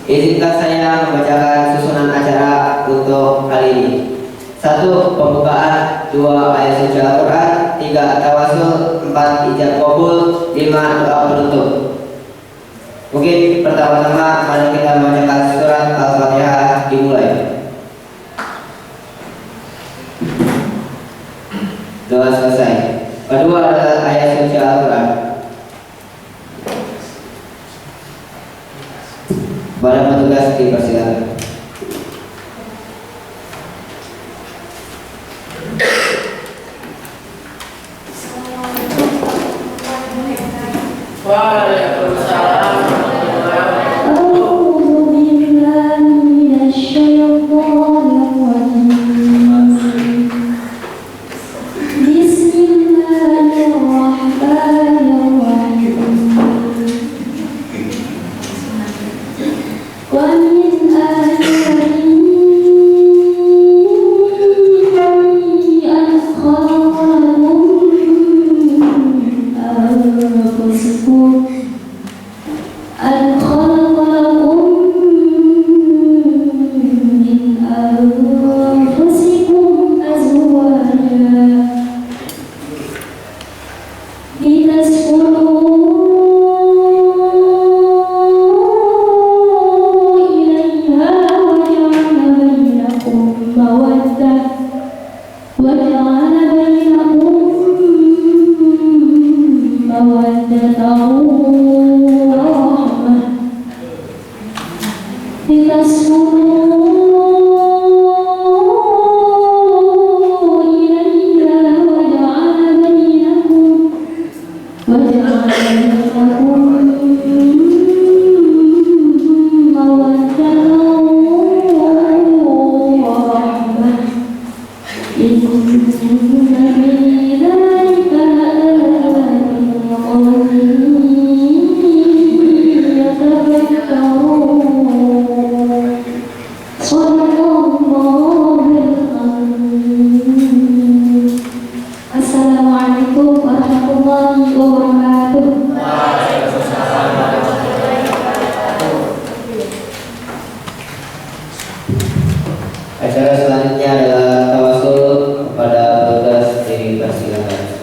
Izinkan saya membacakan susunan acara untuk kali ini. 1. Pembukaan, 2. Ayat suci Al-Quran, 3. Tawasul, 4. Ijab kabul, 5. Doa penutup. Mungkin pertama-tama mari kita membacakan surat Al-Fatihah. Dimulai. Doa selesai. Kedua adalah ayat suci Al-Quran. Para petugas dipersilakan. Waalaikumsalam. ومن Acara selanjutnya adalah tawasul kepada petugas, dipersilakan.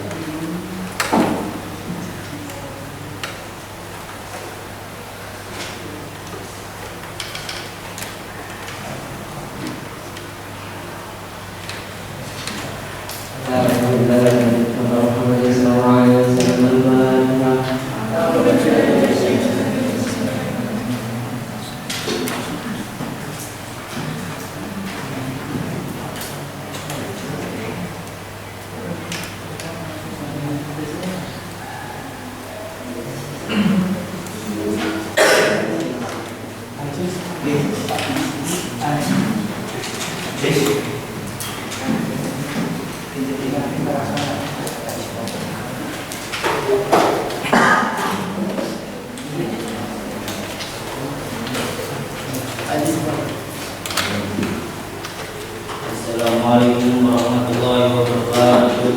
Assalamualaikum warahmatullahi wabarakatuh.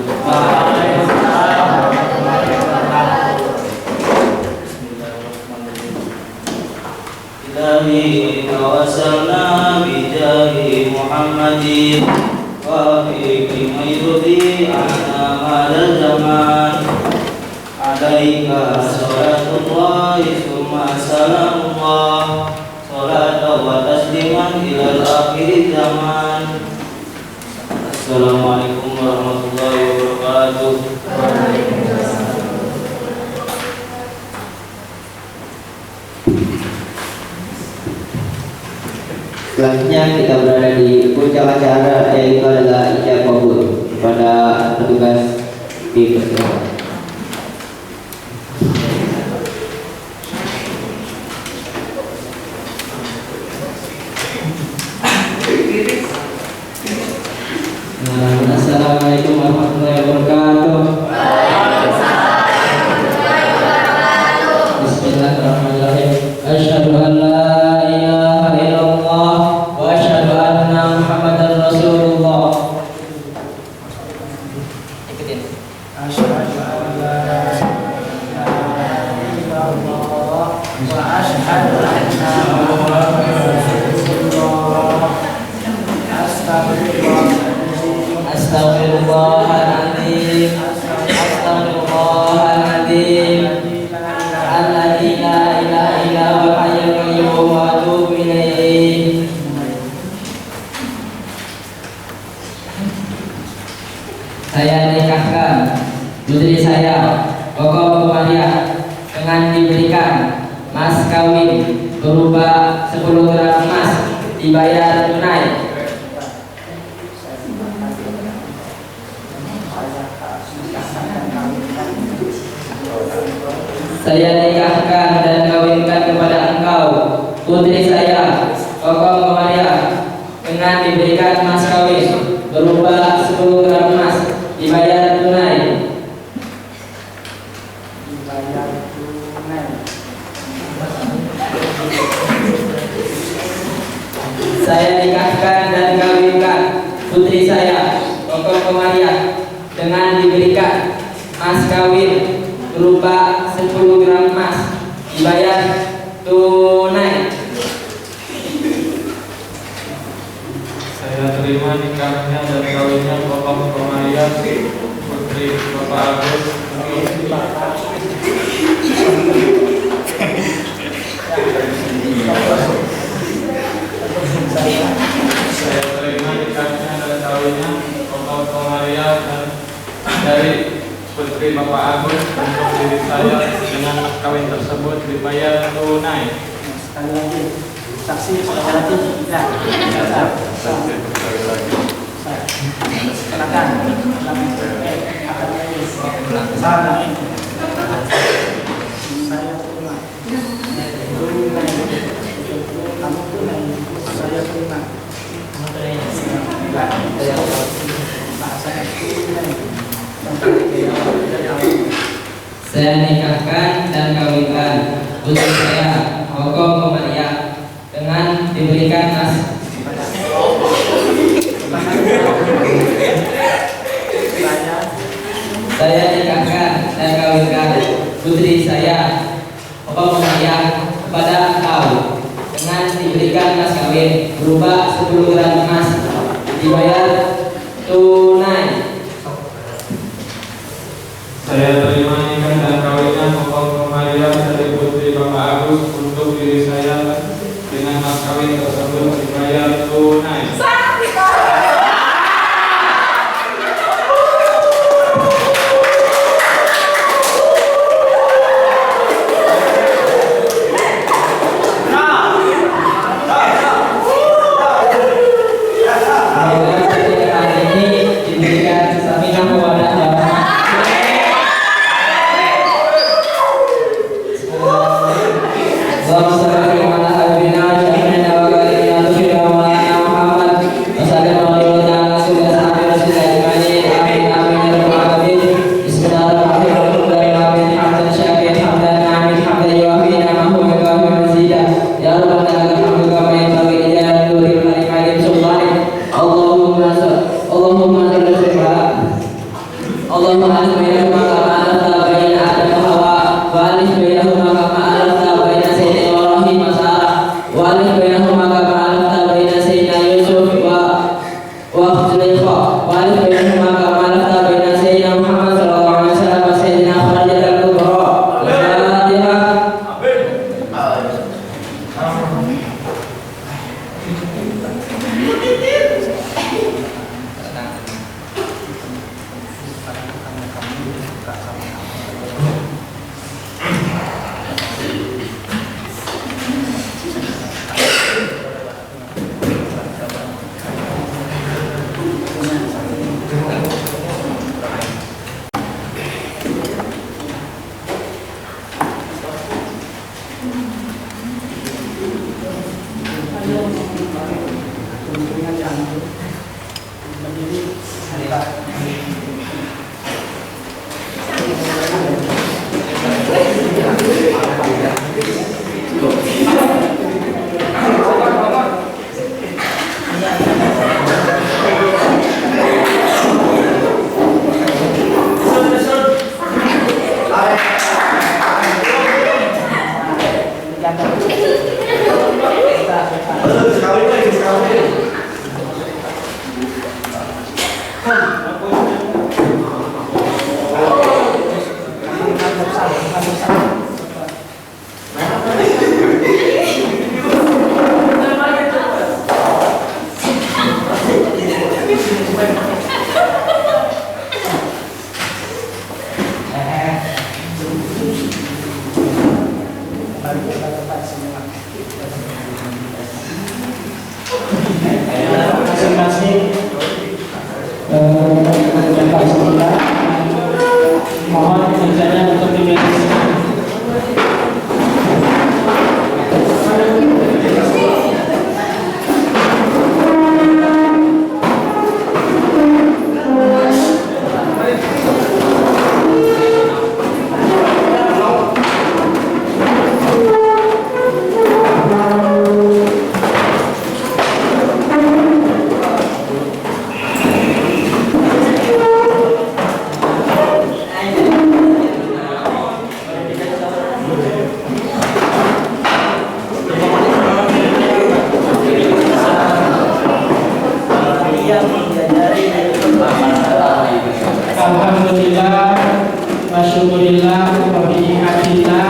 Ilahi tawassalna bijahi Muhammadin wa fi mayyudi ana madal zaman. Alaika salatullahi summa salamullah, salatan wa tasliman ilal akhir zaman. Assalamualaikum warahmatullahi wabarakatuh. Selanjutnya kita berada di puncak acara, yaitu adalah ijab kabul kepada petugas, dipersilakan. Assalamualaikum warahmatullahi wabarakatuh. Bismillahirrahmanirrahim. Asyhadu an la ilaha illallah wa asyhadu anna Muhammadar Rasulullah. Ikutin. Asyhadu an la ilaha illallah wa asyhadu anna Muhammadar Rasulullah. Astagfirullahaladzim. Astagfirullahaladzim. Alladzi la ilaha illa huwal hayyul qayyum wa atubu ilaih. Saya nikahkan putri saya, Koko Kumariah, dengan diberikan mas kawin berupa 10 gram emas dibayar tunai. Saya nikahkan dan kawinkan kepada engkau putri saya, Koko Kumariah, dengan diberikan mas kawin berupa 10 gram emas dibayar tunai. Saya nikahkan dan kawinkan putri saya, Koko Kumariah, dengan diberikan mas kawin berupa 10 gram emas dibayar tunai. Saya terima nikahnya dan kawinnya Bapak Kumariah putri Bapak Agus. Saya terima nikahnya dan kawinnya Bapak Kumariah dan dari putri Bapak Agus untuk diri saya dengan kawin tersebut dibayar tunai. Sekali lagi, saksi sekali lagi. Silakan. Saya terima. Kamu tunai. Saya terima. Saya nikahkan dan kawinkan putri saya, Koko Kumariah, dengan diberikan mas. Saya nikahkan dan kawinkan putri saya, Koko Kumariah, kepada engkau dengan diberikan mas kawin berupa 10 gram emas dibayar tunai. Saya terima nikah dan kawinnya Kokong Maria dari putri Bapak Agus untuk diri saya dengan mas kawin tersebut dibayar tunai. Semoga pernikahan ini diberikan saminah mawaddah warahmah. Allahumma shalli ala habibina wa syafi'ina wa ghalibina tufiqna wa maulana Muhammad wa sallallahu alaihi wa ta'ala ala sahabi rasulillah ajma'in. Amin amin ya rabbal alamin. Bismillahirrahmanirrahim. Hamdan syakiran hamdan na'iman hamdan yuwafi ni'amahu wa yukafi mazidah. Ya rabbana lakal hamdu kama yanbaghi li jalali wajhika wa li karim sultanik. Allahumma salli Allahumma alif bainahuma kama alafta baina Adam wa Hawa wa alif bainahuma kama alafta baina Sayyidina Ibrahim wa Sarah wa alif bainahuma kama alafta baina Sayyidina Yusuf wa Zulaikha wa alif bainahuma kama alafta baina Sayyidina Muhammad sallallahu alaihi wasallam wa Sayyidina Khadijah al-Kubra. Al-Fatihah. Masing-masing mengucapkan bismillah. Mohon kerjanya untuk dimiliki. Alhamdulillah wa syukurillah wa bi'ihadillah.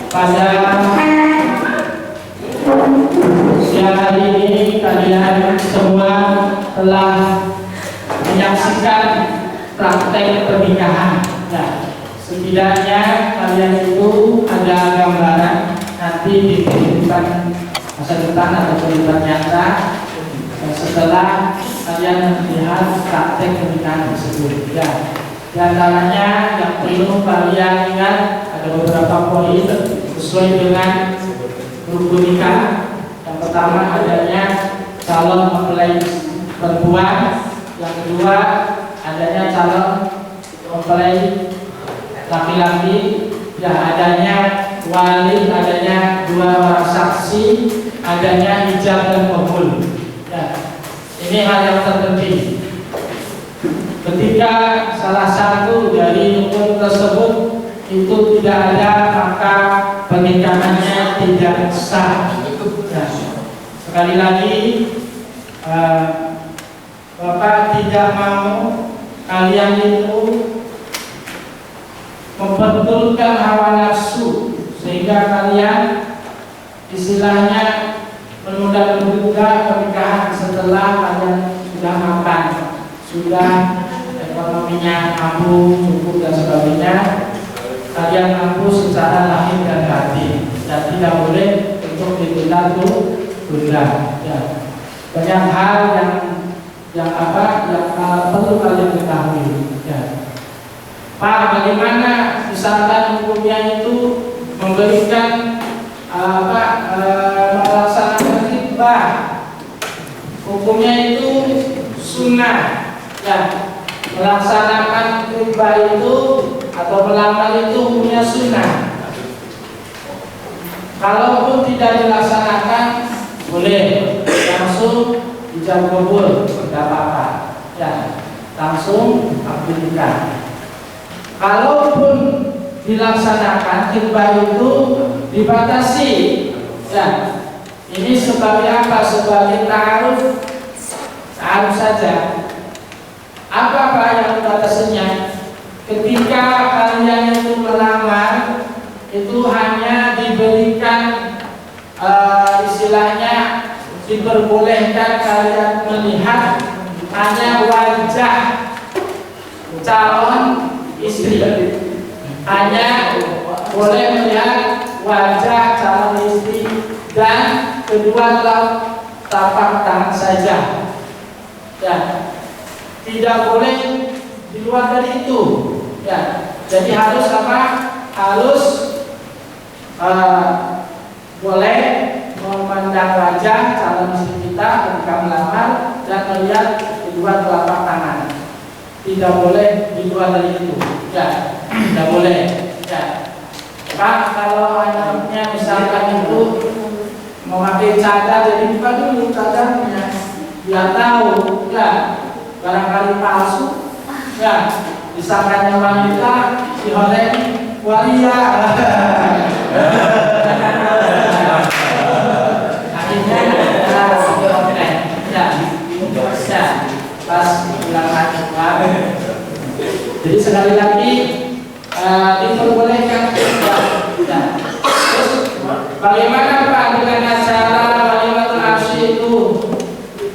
Pada siang hari ini kalian semua telah menyaksikan praktek pernikahan. Nah, setidaknya kalian itu ada gambaran nanti di kehidupan masa depan atau kehidupan nyata setelah kalian melihat praktek pernikahan tersebut. Ya, di antaranya yang perlu kalian ingat ada beberapa poin sesuai dengan rukun nikah. Yang pertama adanya calon mempelai perempuan, yang kedua adanya calon mempelai laki-laki, ya adanya wali, adanya 2 orang saksi, adanya ijab dan qabul. Ya, ini hal yang terpenting. Ketika salah satu dari rukun tersebut itu tidak ada, maka pernikahannya tidak sah. Ya. Sekali lagi Bapak tidak mau kalian itu membetulkan hawa nafsu sehingga kalian istilahnya menunda-nunda pernikahan setelah kalian sudah mapan, sudah ekonominya mampu, cukup dan sebagainya. Kalian mampu secara lahir dan batin, dan tidak boleh untuk ditunda-tunda. Ya. Banyak hal yang perlu kalian ketahui. Ya. Pak, bagaimana misalkan hukumnya itu memberikan melaksanakan khitbah, hukumnya itu sunnah. Ya. Melaksanakan khitbah itu atau melamar itu hukumnya sunnah. Kalaupun tidak dilaksanakan, boleh langsung ijab kabul, tidak apa-apa. Ya, langsung akad nikah. Kalaupun dilaksanakan, khitbah itu dibatasi. Ya, ini sebagai apa? Sebagai ta'aruf saja. Apa yang dibatasinya? Ketika kalian itu melamar, itu hanya diberikan istilahnya diperbolehkan kalian melihat hanya wajah calon istri, hanya boleh melihat wajah calon istri dan kedua tapak tangan saja. Ya, tidak boleh di luar dari itu. Ya, jadi harus apa? Harus boleh memandang wajah calon istri kita ketika melamar dan melihat kedua telapak tangan. Tidak boleh di luar dari itu. Ya, tidak boleh. Ya, Pak, kalau anaknya misalkan itu memakai cadar, jadi bukan dulu cadarnya, biar tahu. Ya, barangkali palsu. Ya, disangkanya wanita, diholen waria. Akhirnya pas pulang lagi. Jadi sekali lagi diperbolehkan. Terus bagaimana Pak dengan acara walimatul arsy itu?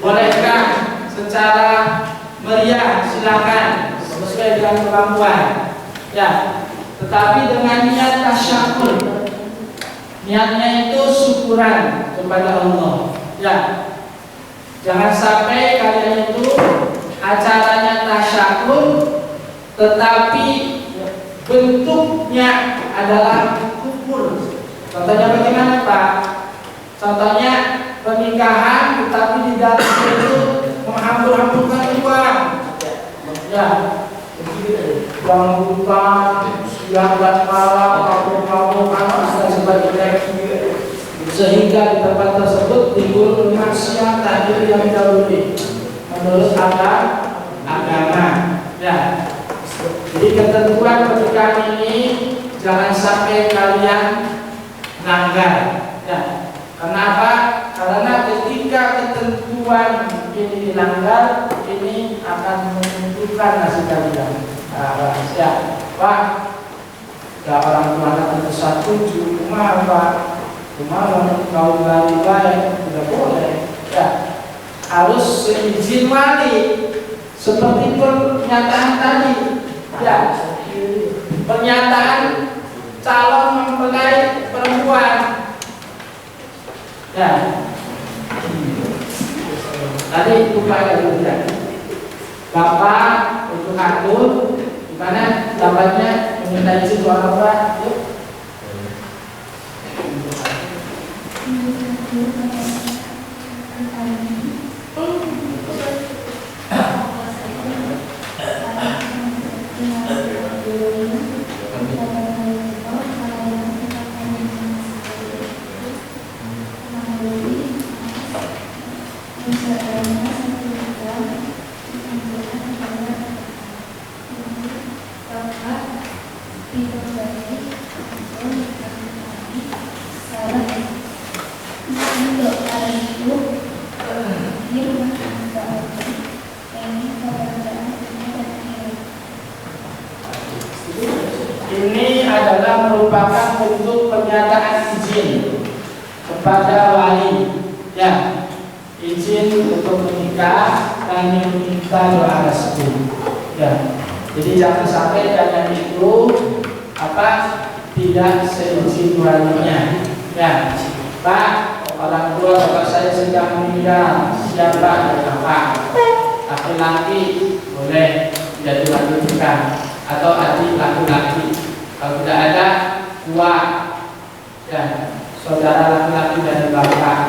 Bolehkah secara meriah? Silakan, sesuai dengan kemampuan. Ya, tetapi dengan niat tasyakur. Niatnya itu syukuran kepada Allah. Ya, jangan sampai kalian itu acaranya tasyakur, tetapi bentuknya adalah kufur. Contohnya bagaimana Pak? Contohnya pernikahan, tetapi di dalamnya itu menghambur-hamburkan uang. Ya, uang hutang, siang dan malam, kabur-kabur, dan sebagainya. Sehingga di tempat tersebut timbul kemaksiatan yang dahului menurut agama. Ya. Jadi ketentuan pernikahan ini jangan sampai kalian melanggar. Ya. Kenapa? Karena ketika ketentuan ini dilanggar, ini akan menentukan nasib kalian. Ya, Pak, ya orang tua anak tentu satu cuma Pak, cuma kau lari baik tidak boleh. Ya, harus seizin wali seperti pernyataan tadi. Ya, pernyataan calon mempelai perempuan. Ya, tadi lupa ya. Bapak untuk atur gimana dapatnya meminta izin orang tua? Yuk. Ini adalah merupakan bentuk pernyataan izin kepada wali, ya, izin untuk menikah dan meminta doa restu, ya. Jadi jangan sampai kalian itu tidak seizin walinya, ya. Pak, orang tua bapak saya sedang meninggal, siapa dan apa? Laki-laki boleh jadi wali nikah atau adik laki-laki. Kalau tidak ada, tua, ya, saudara laki-laki dari bapak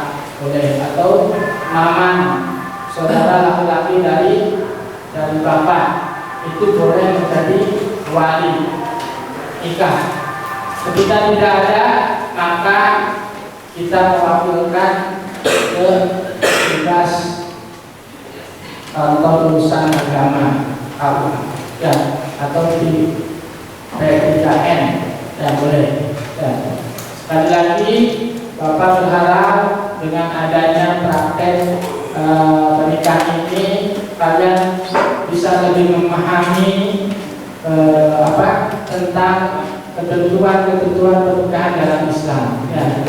boleh, atau maman, saudara laki-laki dari bapak, itu boleh menjadi wali nikah. Ketika tidak ada, maka kita mewakilkan ke tugas kantor urusan agama, ya, atau di PPKN, ya boleh. Ya. Sekali lagi, Bapak berharap dengan adanya praktek pernikahan ini, kalian bisa lebih memahami tentang ketentuan pernikahan dalam Islam. Ya.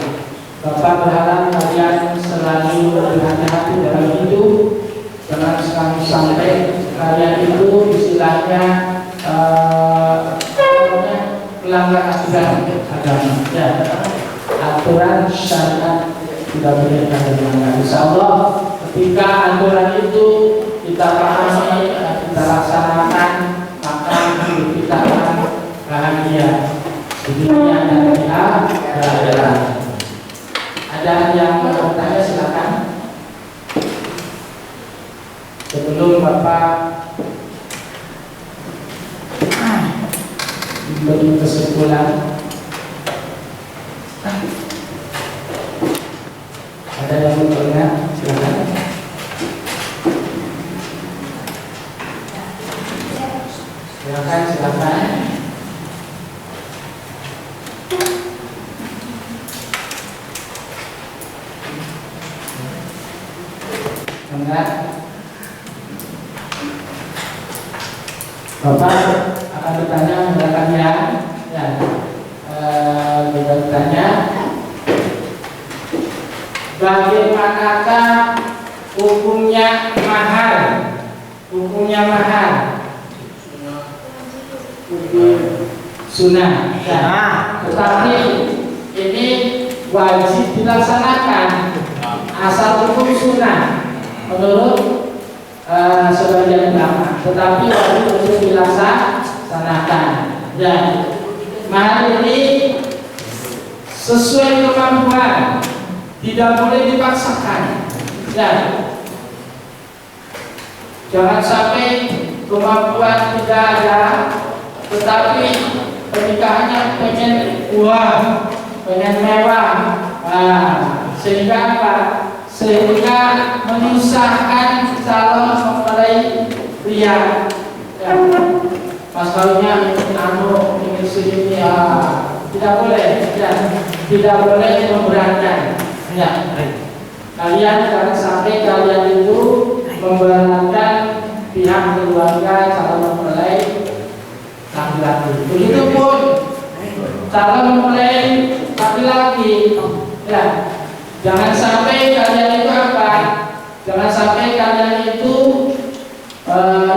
Bapak berharap kalian selalu berhati-hati dalam hidup, jangan sampai kalian itu istilahnya melanggar aturan agama. Ya. Aturan syariat tidak boleh dilanggar. Insyaallah ketika aturan itu kita pahami, kita laksanakan, maka kita akan bahagia di dunia dan di akhirat. Ada yang mau bertanya, silakan. Sebelum Bapak beri kesimpulan, ada yang mau bertanya, silakan. Silakan. Enggak. Bapak akan bertanya kepada kalian, ya, bertanya, bagaimanakah hukumnya mahar? Hukumnya mahar? Hukum sunnah. Ya. Tetapi ini wajib dilaksanakan asal hukum sunnah menurut sebagian ulama, tetapi wajib untuk dilaksanakan. Dan mahar ini sesuai kemampuan, tidak boleh dipaksakan. Dan jangan sampai kemampuan tidak ada, tetapi pernikahannya pengen uang, pengen mewah, sehingga apa? Sehingga menyusahkan calon mempelai pria. Ya. Mas kawinnya ini sini, tidak boleh, ya. Tidak boleh memberatkan. Ya. Kalian jangan sampai kalian itu memberatkan pihak keluarga calon mempelai laki-laki. Begitupun calon mempelai laki-laki, ya. Jangan sampai kalian itu Jangan sampai kalian itu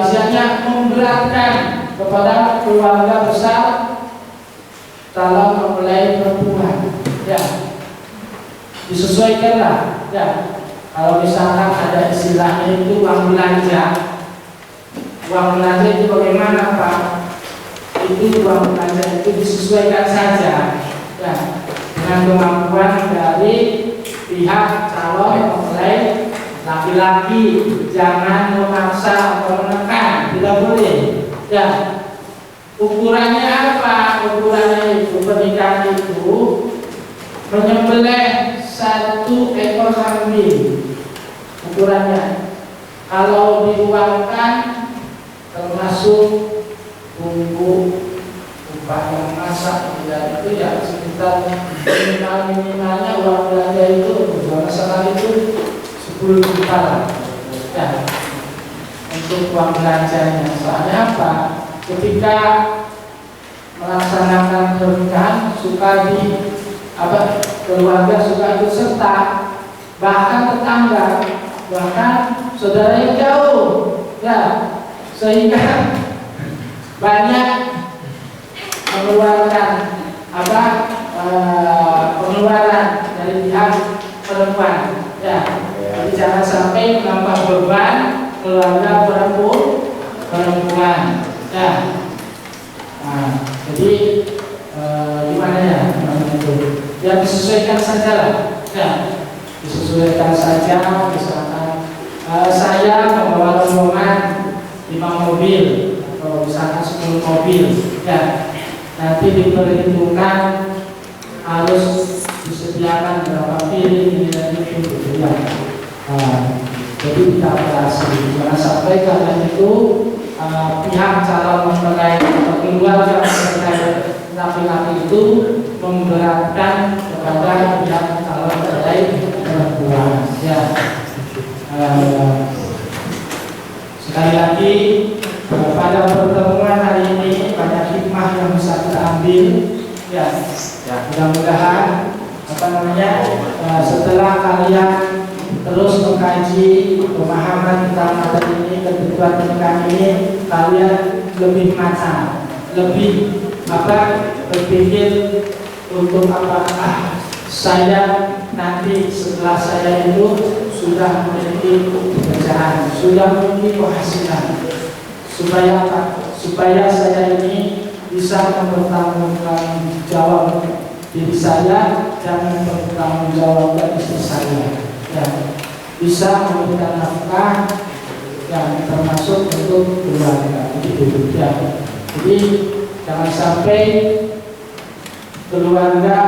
istilahnya memberatkan kepada keluarga besar calon mempelai perempuan. Ya, disesuaikanlah. Ya, kalau misalkan ada istilahnya itu uang belanja itu bagaimana Pak? Itu uang belanja itu disesuaikan saja, ya, dengan kemampuan dari pihak calon mempelai laki-laki. Jangan memaksa atau menekan, tidak boleh. Ya, ukurannya apa? Ukurannya itu pernikahan itu menyembelih 1 ekor kambing. Ukurannya, kalau diuangkan termasuk bumbu, upah yang masak, ya, itu ya sekitar minimalnya uang belanja itu, masalah itu 10 juta lah. Ya. untuk uang belanjanya. Soalnya apa? Ketika melaksanakan pernikahan suka keluarga suka ikut serta, bahkan tetangga, bahkan saudara yang jauh, ya, sehingga banyak mengeluarkan pengeluaran dari pihak perempuan, ya. Jadi jangan sampai menambah beban keluarga perempuan, ya. Nah, jadi gimana ya itu? Ya disesuaikan saja lah, ya. Disesuaikan saja. Misalkan saya membawa rombongan 5 mobil atau misalkan 10 mobil, ya. Nanti diperhitungkan harus disediakan berapa piring ini dan itu, gitu ya. Jadi kita berhasil. Jangan sampai kalian itu pihak calon mempelai atau keluarga mempelai laki-laki itu memberatkan kepada pihak calon mempelai perempuan. Ya. Sekali lagi pada pertemuan hari ini banyak hikmah yang bisa kita ambil, ya. Mudah-mudahan setelah kalian terus mengkaji pemahaman tentang materi ini, ketentuan pernikahan ini, kalian lebih matang, lebih berpikir untuk saya nanti setelah saya itu sudah memiliki pekerjaan, sudah memiliki penghasilan, supaya saya ini bisa mempertanggungjawabkan jawab diri saya dan mempertanggungjawabkan istri saya, ya, bisa memberikan nafkah yang termasuk untuk keluarga, gitu ya. Jadi jangan sampai keluarga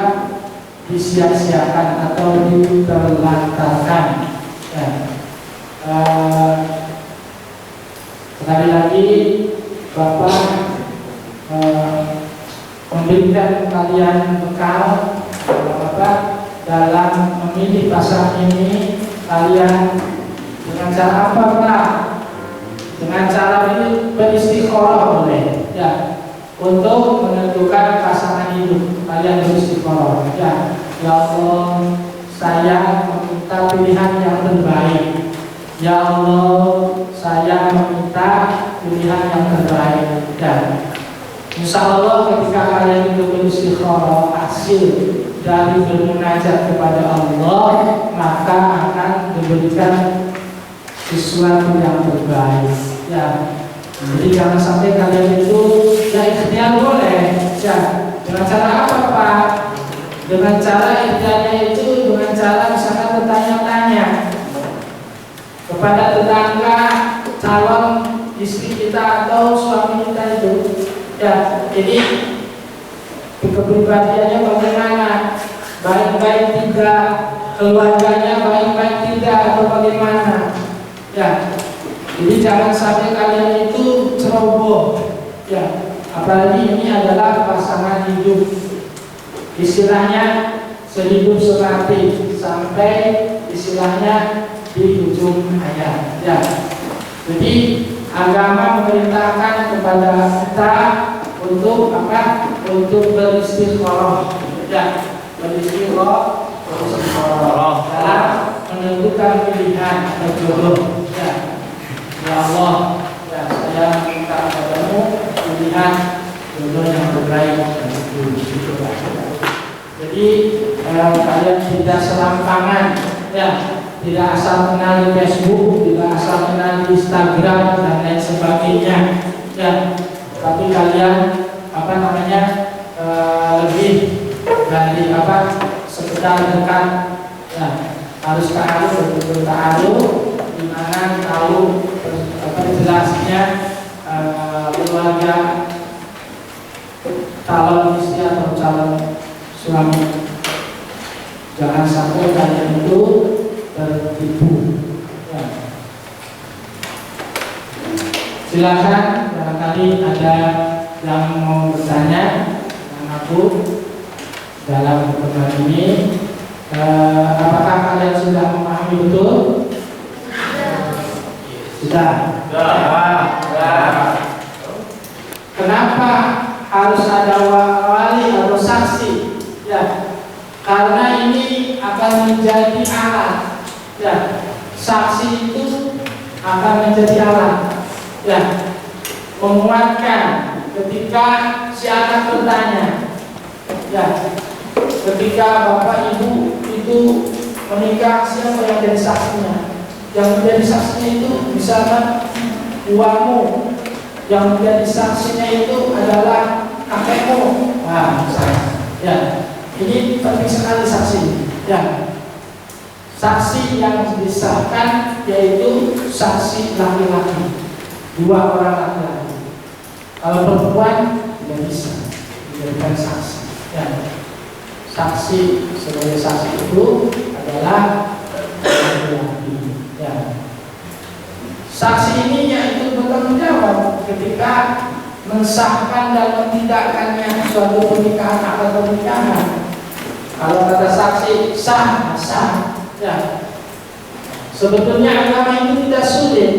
disia-siakan atau diterlantarkan, ya. Sekali lagi Bapak memberikan kalian bekal dalam memilih pasangan ini. Kalian dengan cara apa Pak? Dengan cara ini beristiqoroh boleh, ya, untuk menentukan pasangan hidup. Kalian beristiqoroh, ya. Ya Allah, saya meminta pilihan yang terbaik. Ya Allah, saya meminta pilihan yang terbaik, ya. Insya Allah ketika kalian itu beristiqoroh, hasil dari bermunajat kepada Allah, maka akan diberikan sesuatu yang terbaik, ya. Jadi jangan sampai kalian itu ya ikhtiar boleh, ya. Dengan cara apa Pak? Dengan cara ikhtiarnya itu dengan cara misalkan bertanya-tanya kepada tetangga calon istri kita atau suami kita itu, ya. Jadi kepribadiannya bagaimana, baik-baik tidak, keluarganya baik-baik tidak atau bagaimana, ya. Jadi jangan sampai kalian itu ceroboh, ya. Apalagi ini adalah pasangan hidup, istilahnya sehidup semati sampai istilahnya di ujung hayat, ya. Jadi agama memerintahkan kepada kita untuk untuk beristiqoroh, ya, beristiqoroh dalam menentukan pilihan berjodoh, ya. Ya Allah, ya, saya minta padamu pilihan jodoh yang terbaik dan itu. Jadi kalian tidak selampangan, ya, tidak asal kenal di Facebook, tidak asal kenal di Instagram dan lain sebagainya, ya. Tapi kalian lebih dari sekedar dekat, ya. Harus tahu betul-betul tahu di mana tahu jelasnya keluarga calon istri atau calon suami. Jangan sampai kalian itu tertipu, ya. Silakan barangkali ada yang mau bertanya dengan aku dalam pertemuan ini. Apakah kalian sudah memahami betul? Sudah. Ya. Kenapa harus ada wali atau saksi? Ya, karena ini akan menjadi alat. Ya, saksi itu akan menjadi alat. Ya, menguatkan ketika si anak bertanya. Ya, ketika bapak ibu itu menikah, siapa yang jadi saksinya? Yang menjadi saksinya itu misalkan uangmu. Yang menjadi saksinya itu adalah kakekmu. Nah, misalnya. Ya, ini penting sekali saksi. Ya, saksi yang disahkan yaitu saksi laki-laki, 2 orang laki-laki. Kalau perempuan tidak bisa dijadikan saksi. Ya, saksi sebagai saksi itu adalah laki-laki. Ya. Saksi ini yaitu bertanggung jawab ketika mensahkan dan mentidakkannya suatu pernikahan atau pernikahan. Kalau kata saksi sah, sah. Ya. Sebetulnya agama itu tidak sulit.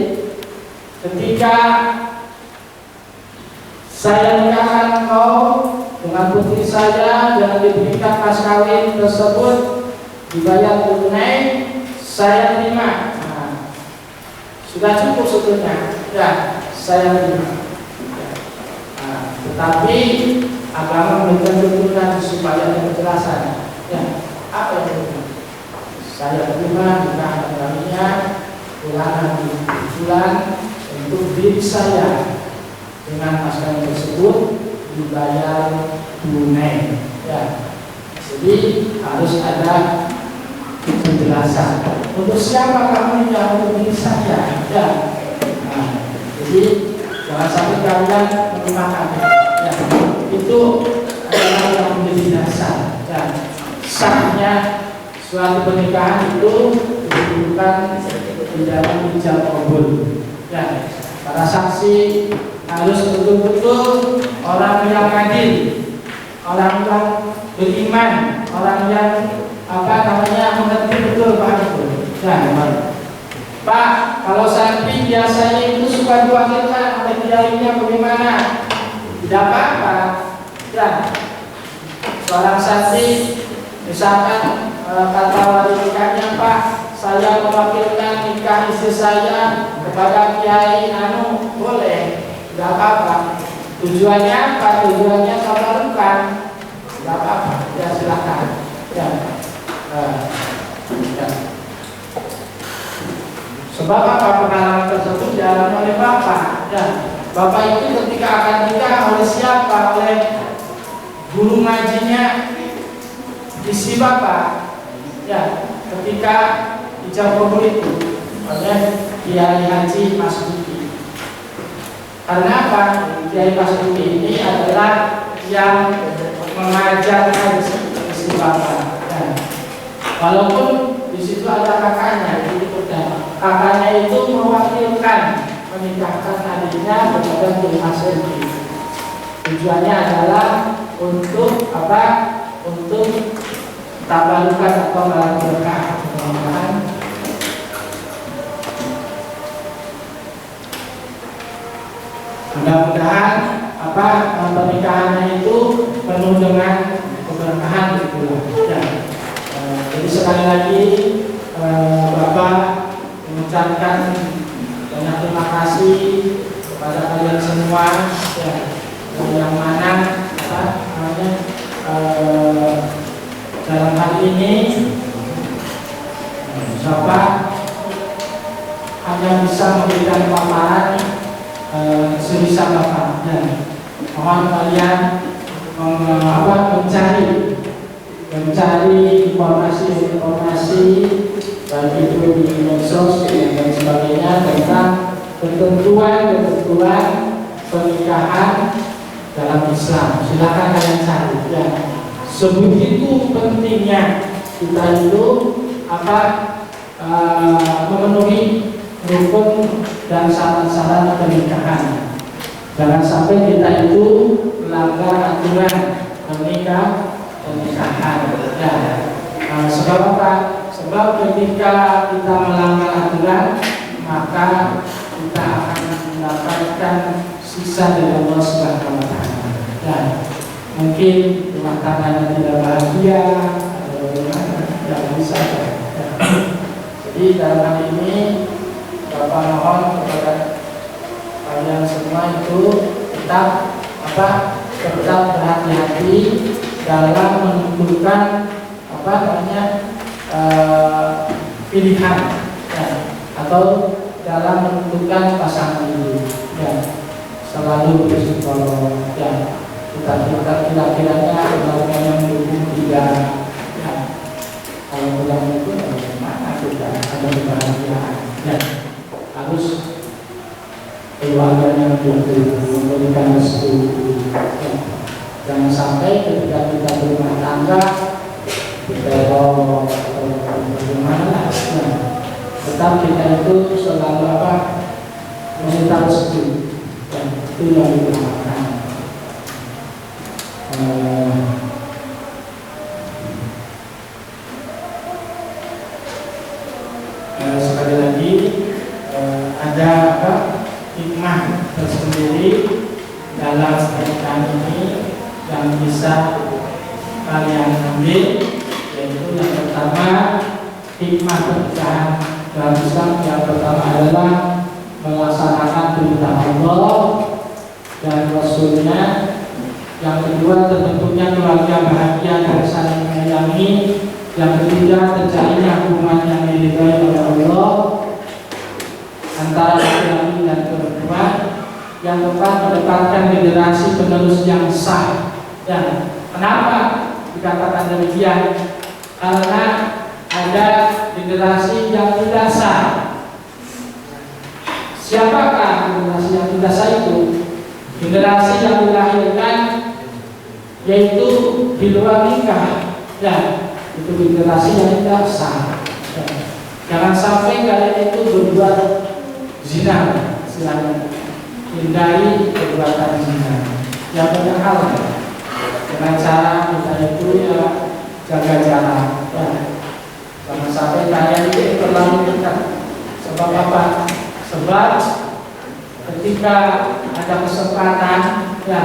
Ketika saya nikahkan engkau dengan putri saya dan diberikan mas kawin tersebut dibayar tunai, saya terima. Sudah cukup sebetulnya, ya saya terima. Nah, tetapi agama menentukan supaya ada kejelasan. Ya, apa yang terima? Saya terima nikah kalinya bulan untuk diri saya dengan mas kawin tersebut dibayar tunai. Ya, jadi harus ada penjelasan. Untuk siapa kamu yang untuk diri saya? Ya. Nah, jadi jangan sampai kalian melupakan. Ya. Itu adalah yang menjadi dasar. Ya. Sahnya suatu pernikahan itu dibutuhkan di dalam ijab qabul. Ya. Para saksi harus betul-betul orang yang adil, orang yang beriman, orang yang mengerti betul Pak itu. Nah, Pak, kalau santri biasanya itu suka diwakilkan oleh kiainya bagaimana? Tidak apa-apa. Ya, seorang santri misalkan kata wali nikahnya, Pak, saya mewakilkan nikah istri saya kepada kiai anu, boleh, tidak apa-apa. Tujuannya apa? Tujuannya kabarkan, tidak apa-apa. Ya silakan. Ya. Ya. Sebab apa pengalaman tersebut dialami oleh bapak? Ya, bapak itu ketika akan nikah oleh siapa? Oleh guru ngajinya istri bapak. Ya, ketika ijab qabul itu oleh Kiai Haji Mas Duki. Karena apa? Kiai Mas Duki ini adalah yang mengajarkan istri bapak. Ya. Walaupun di situ ada kakaknya, kakaknya itu mewakilkan menikahkan adiknya kepada Kiai Hasyim. Tujuannya adalah untuk apa? Untuk tabarukan atau melakukan berkah. Mudah-mudahan apa pernikahannya itu penuh dengan keberkahan gitu. Ya. Jadi sekali lagi Bapak mengucapkan banyak terima kasih kepada kalian semua ya, yang mana dalam hal ini Bapak hanya bisa memberikan paparan sebisa Bapak. Ya. Mohon kalian mencari informasi baik itu di medsos dan sebagainya tentang ketentuan pernikahan dalam Islam. Silakan kalian cari. Ya. Sebegitu pentingnya kita itu memenuhi rukun dan syarat-syarat pernikahan. Jangan sampai kita itu melanggar aturan pernikahan. Ya. Sebab apa? Sebab ketika kita melanggar aturan, maka kita akan mendapatkan sisa dari Allah Subhanahu wa Ta'ala. Dan mungkin rumah tangganya tidak bahagia atau bagaimana, tidak bisa. Jadi dalam hal ini Bapak mohon kepada kalian semua itu tetap berhati-hati dalam menentukan pilihan ya, atau dalam menentukan pasangan ini ya, selalu berpsikolog ya, kita kira-kiranya keluarga yang mendukung tidak ya, kalau kurang itu bagaimana kita ada kebahagiaan ya, harus keluarga yang mendukung memberikan restu ya. Jangan sampai ketika kita berumah tangga diteror atau bagaimana ya, tetap kita itu selalu meminta restu dan itu yang dilakukan. Sekali lagi ada hikmah tersendiri dalam pernikahan ini yang bisa kalian ambil, yaitu yang pertama hikmah pernikahan dalam Islam yang pertama adalah melaksanakan perintah Allah dan Rasulnya. Yang kedua terbentuknya keluarga bahagia dan saling menyayangi. Yang ketiga terjalinnya hubungan yang diridhai oleh Allah antara laki-laki dan perempuan. Yang keempat mendapatkan generasi penerus yang sah. Dan kenapa dikatakan demikian? Karena ada generasi yang tidak sah. Siapakah generasi yang tidak sah itu? Generasi yang dilahirkan yaitu di luar nikah. Ya, itu generasi yang tidak sah. Ya. Jangan sampai kalian itu berbuat zina, istilahnya. Hindari perbuatan zina. Yang banyak hal dengan cara kita itu ya jaga jarak. Ya. Jangan sampai kalian itu terlalu dekat. Sebab apa? Sebab ketika ada kesempatan, ya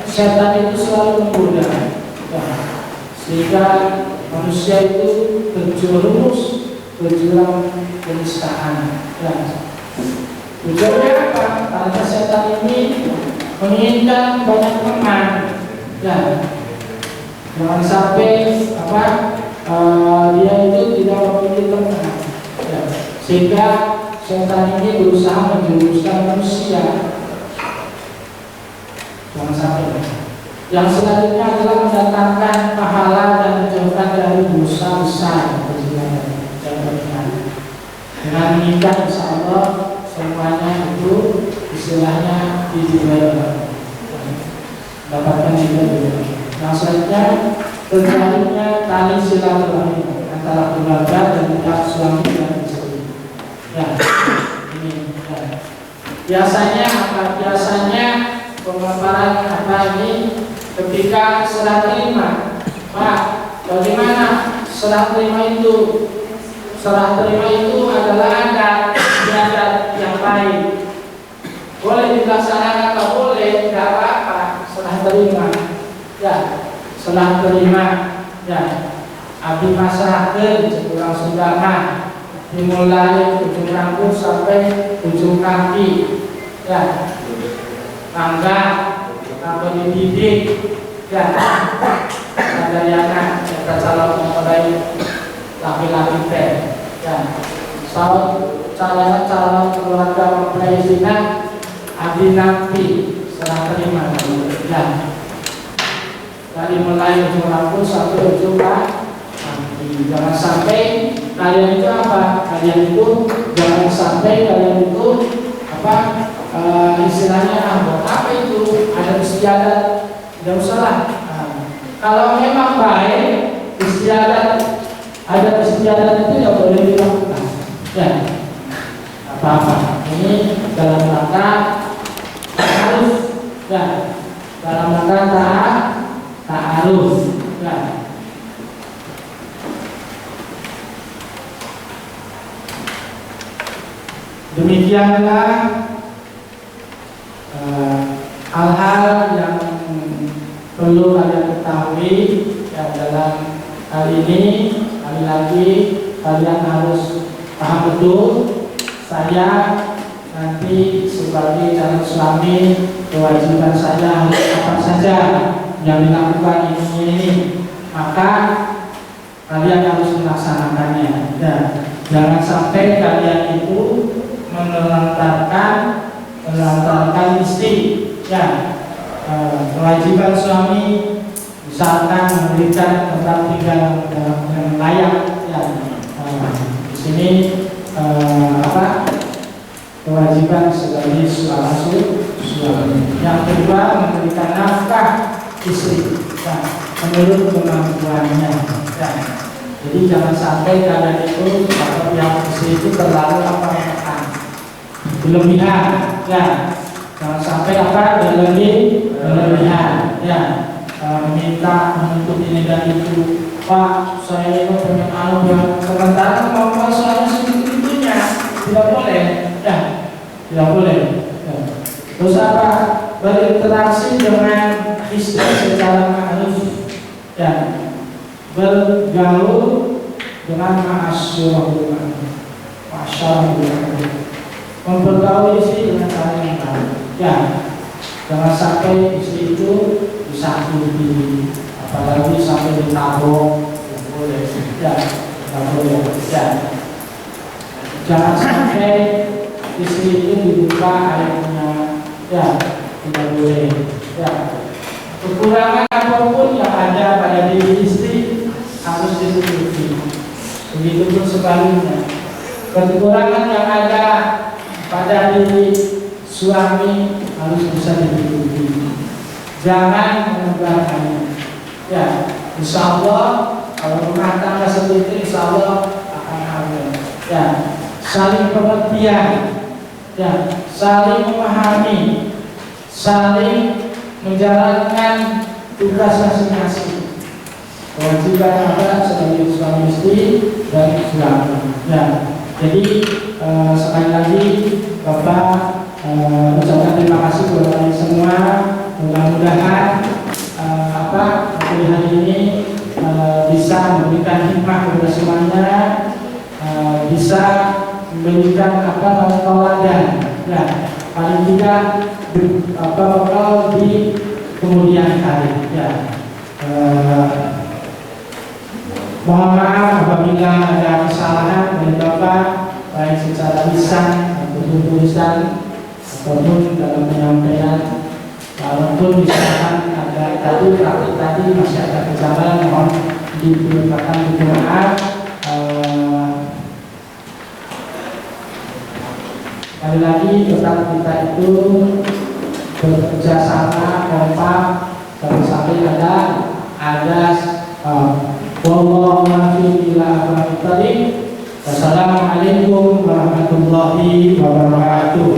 setan itu selalu menggoda, ya, sehingga manusia itu terjerumus ke jurang kenistaan. Ya. Tujuannya apa? Karena setan ini menginginkan banyak teman. Ya. Jangan sampai dia itu tidak memiliki teman. Ya. Sehingga setan ini berusaha menjerumuskan manusia. Jangan sampai. Yang selanjutnya adalah mendatangkan pahala dan menjauhkan dari dosa besar. Dengan menikah, insya Allah semuanya itu istilahnya dijual, dapatkan juga. Yang selanjutnya terjalinnya tali silaturahmi antara keluarga dan pihak suami dan istri. Ya, ini. Ya. Biasanya Biasanya pemaparan ini ketika serah terima. Pak, bagaimana serah terima itu? Serah terima itu adalah adat yang baik. Boleh dilaksanakan atau boleh, tidak apa-apa. Serah terima. Ya, serah terima. Ya, abdi masyarakat kurang sundama. Dimulai ujung rambut sampai ujung kaki. Ya, tangga atau dididik. Ya, ada yang kita calon mulai laki-laki teh. Ya, calon keluarga mempelai zina abdi nabi serah terima. Ya, dari mulai ujung rambut sampai ujung kaki. Jangan sampai kalian itu kalian itu jangan sampai kalian itu istilahnya buat apa itu ada istiadat, tidak usahlah. Kalau memang baik istiadat, ada istiadat itu ya boleh dilakukan. Ya, apa-apa. Ini dalam rangka ta'aruf. Ya, dalam rangka ta'aruf. Ya. Demikianlah hal-hal yang perlu kalian ketahui ya, dalam hal ini. Kali lagi kalian harus paham betul, saya nanti sebagai calon suami kewajiban saya harus apa saja yang dilakukan ini, maka kalian harus melaksanakannya. Ya, jangan sampai kalian itu menelantarkan istri. Ya, kewajiban suami misalkan memberikan tempat tinggal yang layak. Ya, di sini kewajiban sebagai suami. Yang kedua, memberikan nafkah istri ya, menurut kemampuannya. Ya. Jadi jangan sampai kalian itu atau yang istri itu terlalu berlebihan. Ya. Jangan sampai berlebihan. Ya. Minta menuntut ini dan itu. Pak, saya itu pengen yang sementara kemampuan suami segitunya tidak boleh. Ya, tidak boleh. Ya. Terus apa? Berinteraksi dengan istri secara ma'ruf. Ya, bergaul dengan ma'asyurah, mempergauli istri dengan cara yang baik. Ya, jangan sampai istri itu disakiti, apalagi sampai ditabok. Tidak boleh. Ya, tidak boleh. Ya. Jangan sampai istri itu dibuka airnya. Ya, tidak boleh. Ya. Kekurangan apapun yang ada pada diri istri harus ditutupi. Begitupun sebaliknya. Kekurangan yang ada pada diri suami harus bisa ditutupi. Jangan menebarkannya. Ya, insya Allah kalau rumah tangga seperti itu, insya Allah akan ada. Ya, saling pengertian. Ya, saling memahami, saling menjalankan tugas masing-masing. Kewajiban apa sebagai suami istri dan suami. Ya, jadi sekali lagi Bapak ucapkan terima kasih kepada kalian semua. Mudah-mudahan kuliah ini bisa memberikan hikmah kepada semuanya, bisa memberikan teladan. Ya, paling tidak bekal di kemudian hari. Ya. Mohon maaf apabila ada kesalahan dari Bapak, baik secara lisan ataupun tulisan ataupun dalam penyampaian. Walaupun misalkan ada praktik tadi masih ada kesalahan, mohon diperlukan maaf. Sekali lagi tetap kita itu bekerja sama kompak, jangan sampai ada Wassalamualaikum warahmatullahi wabarakatuh.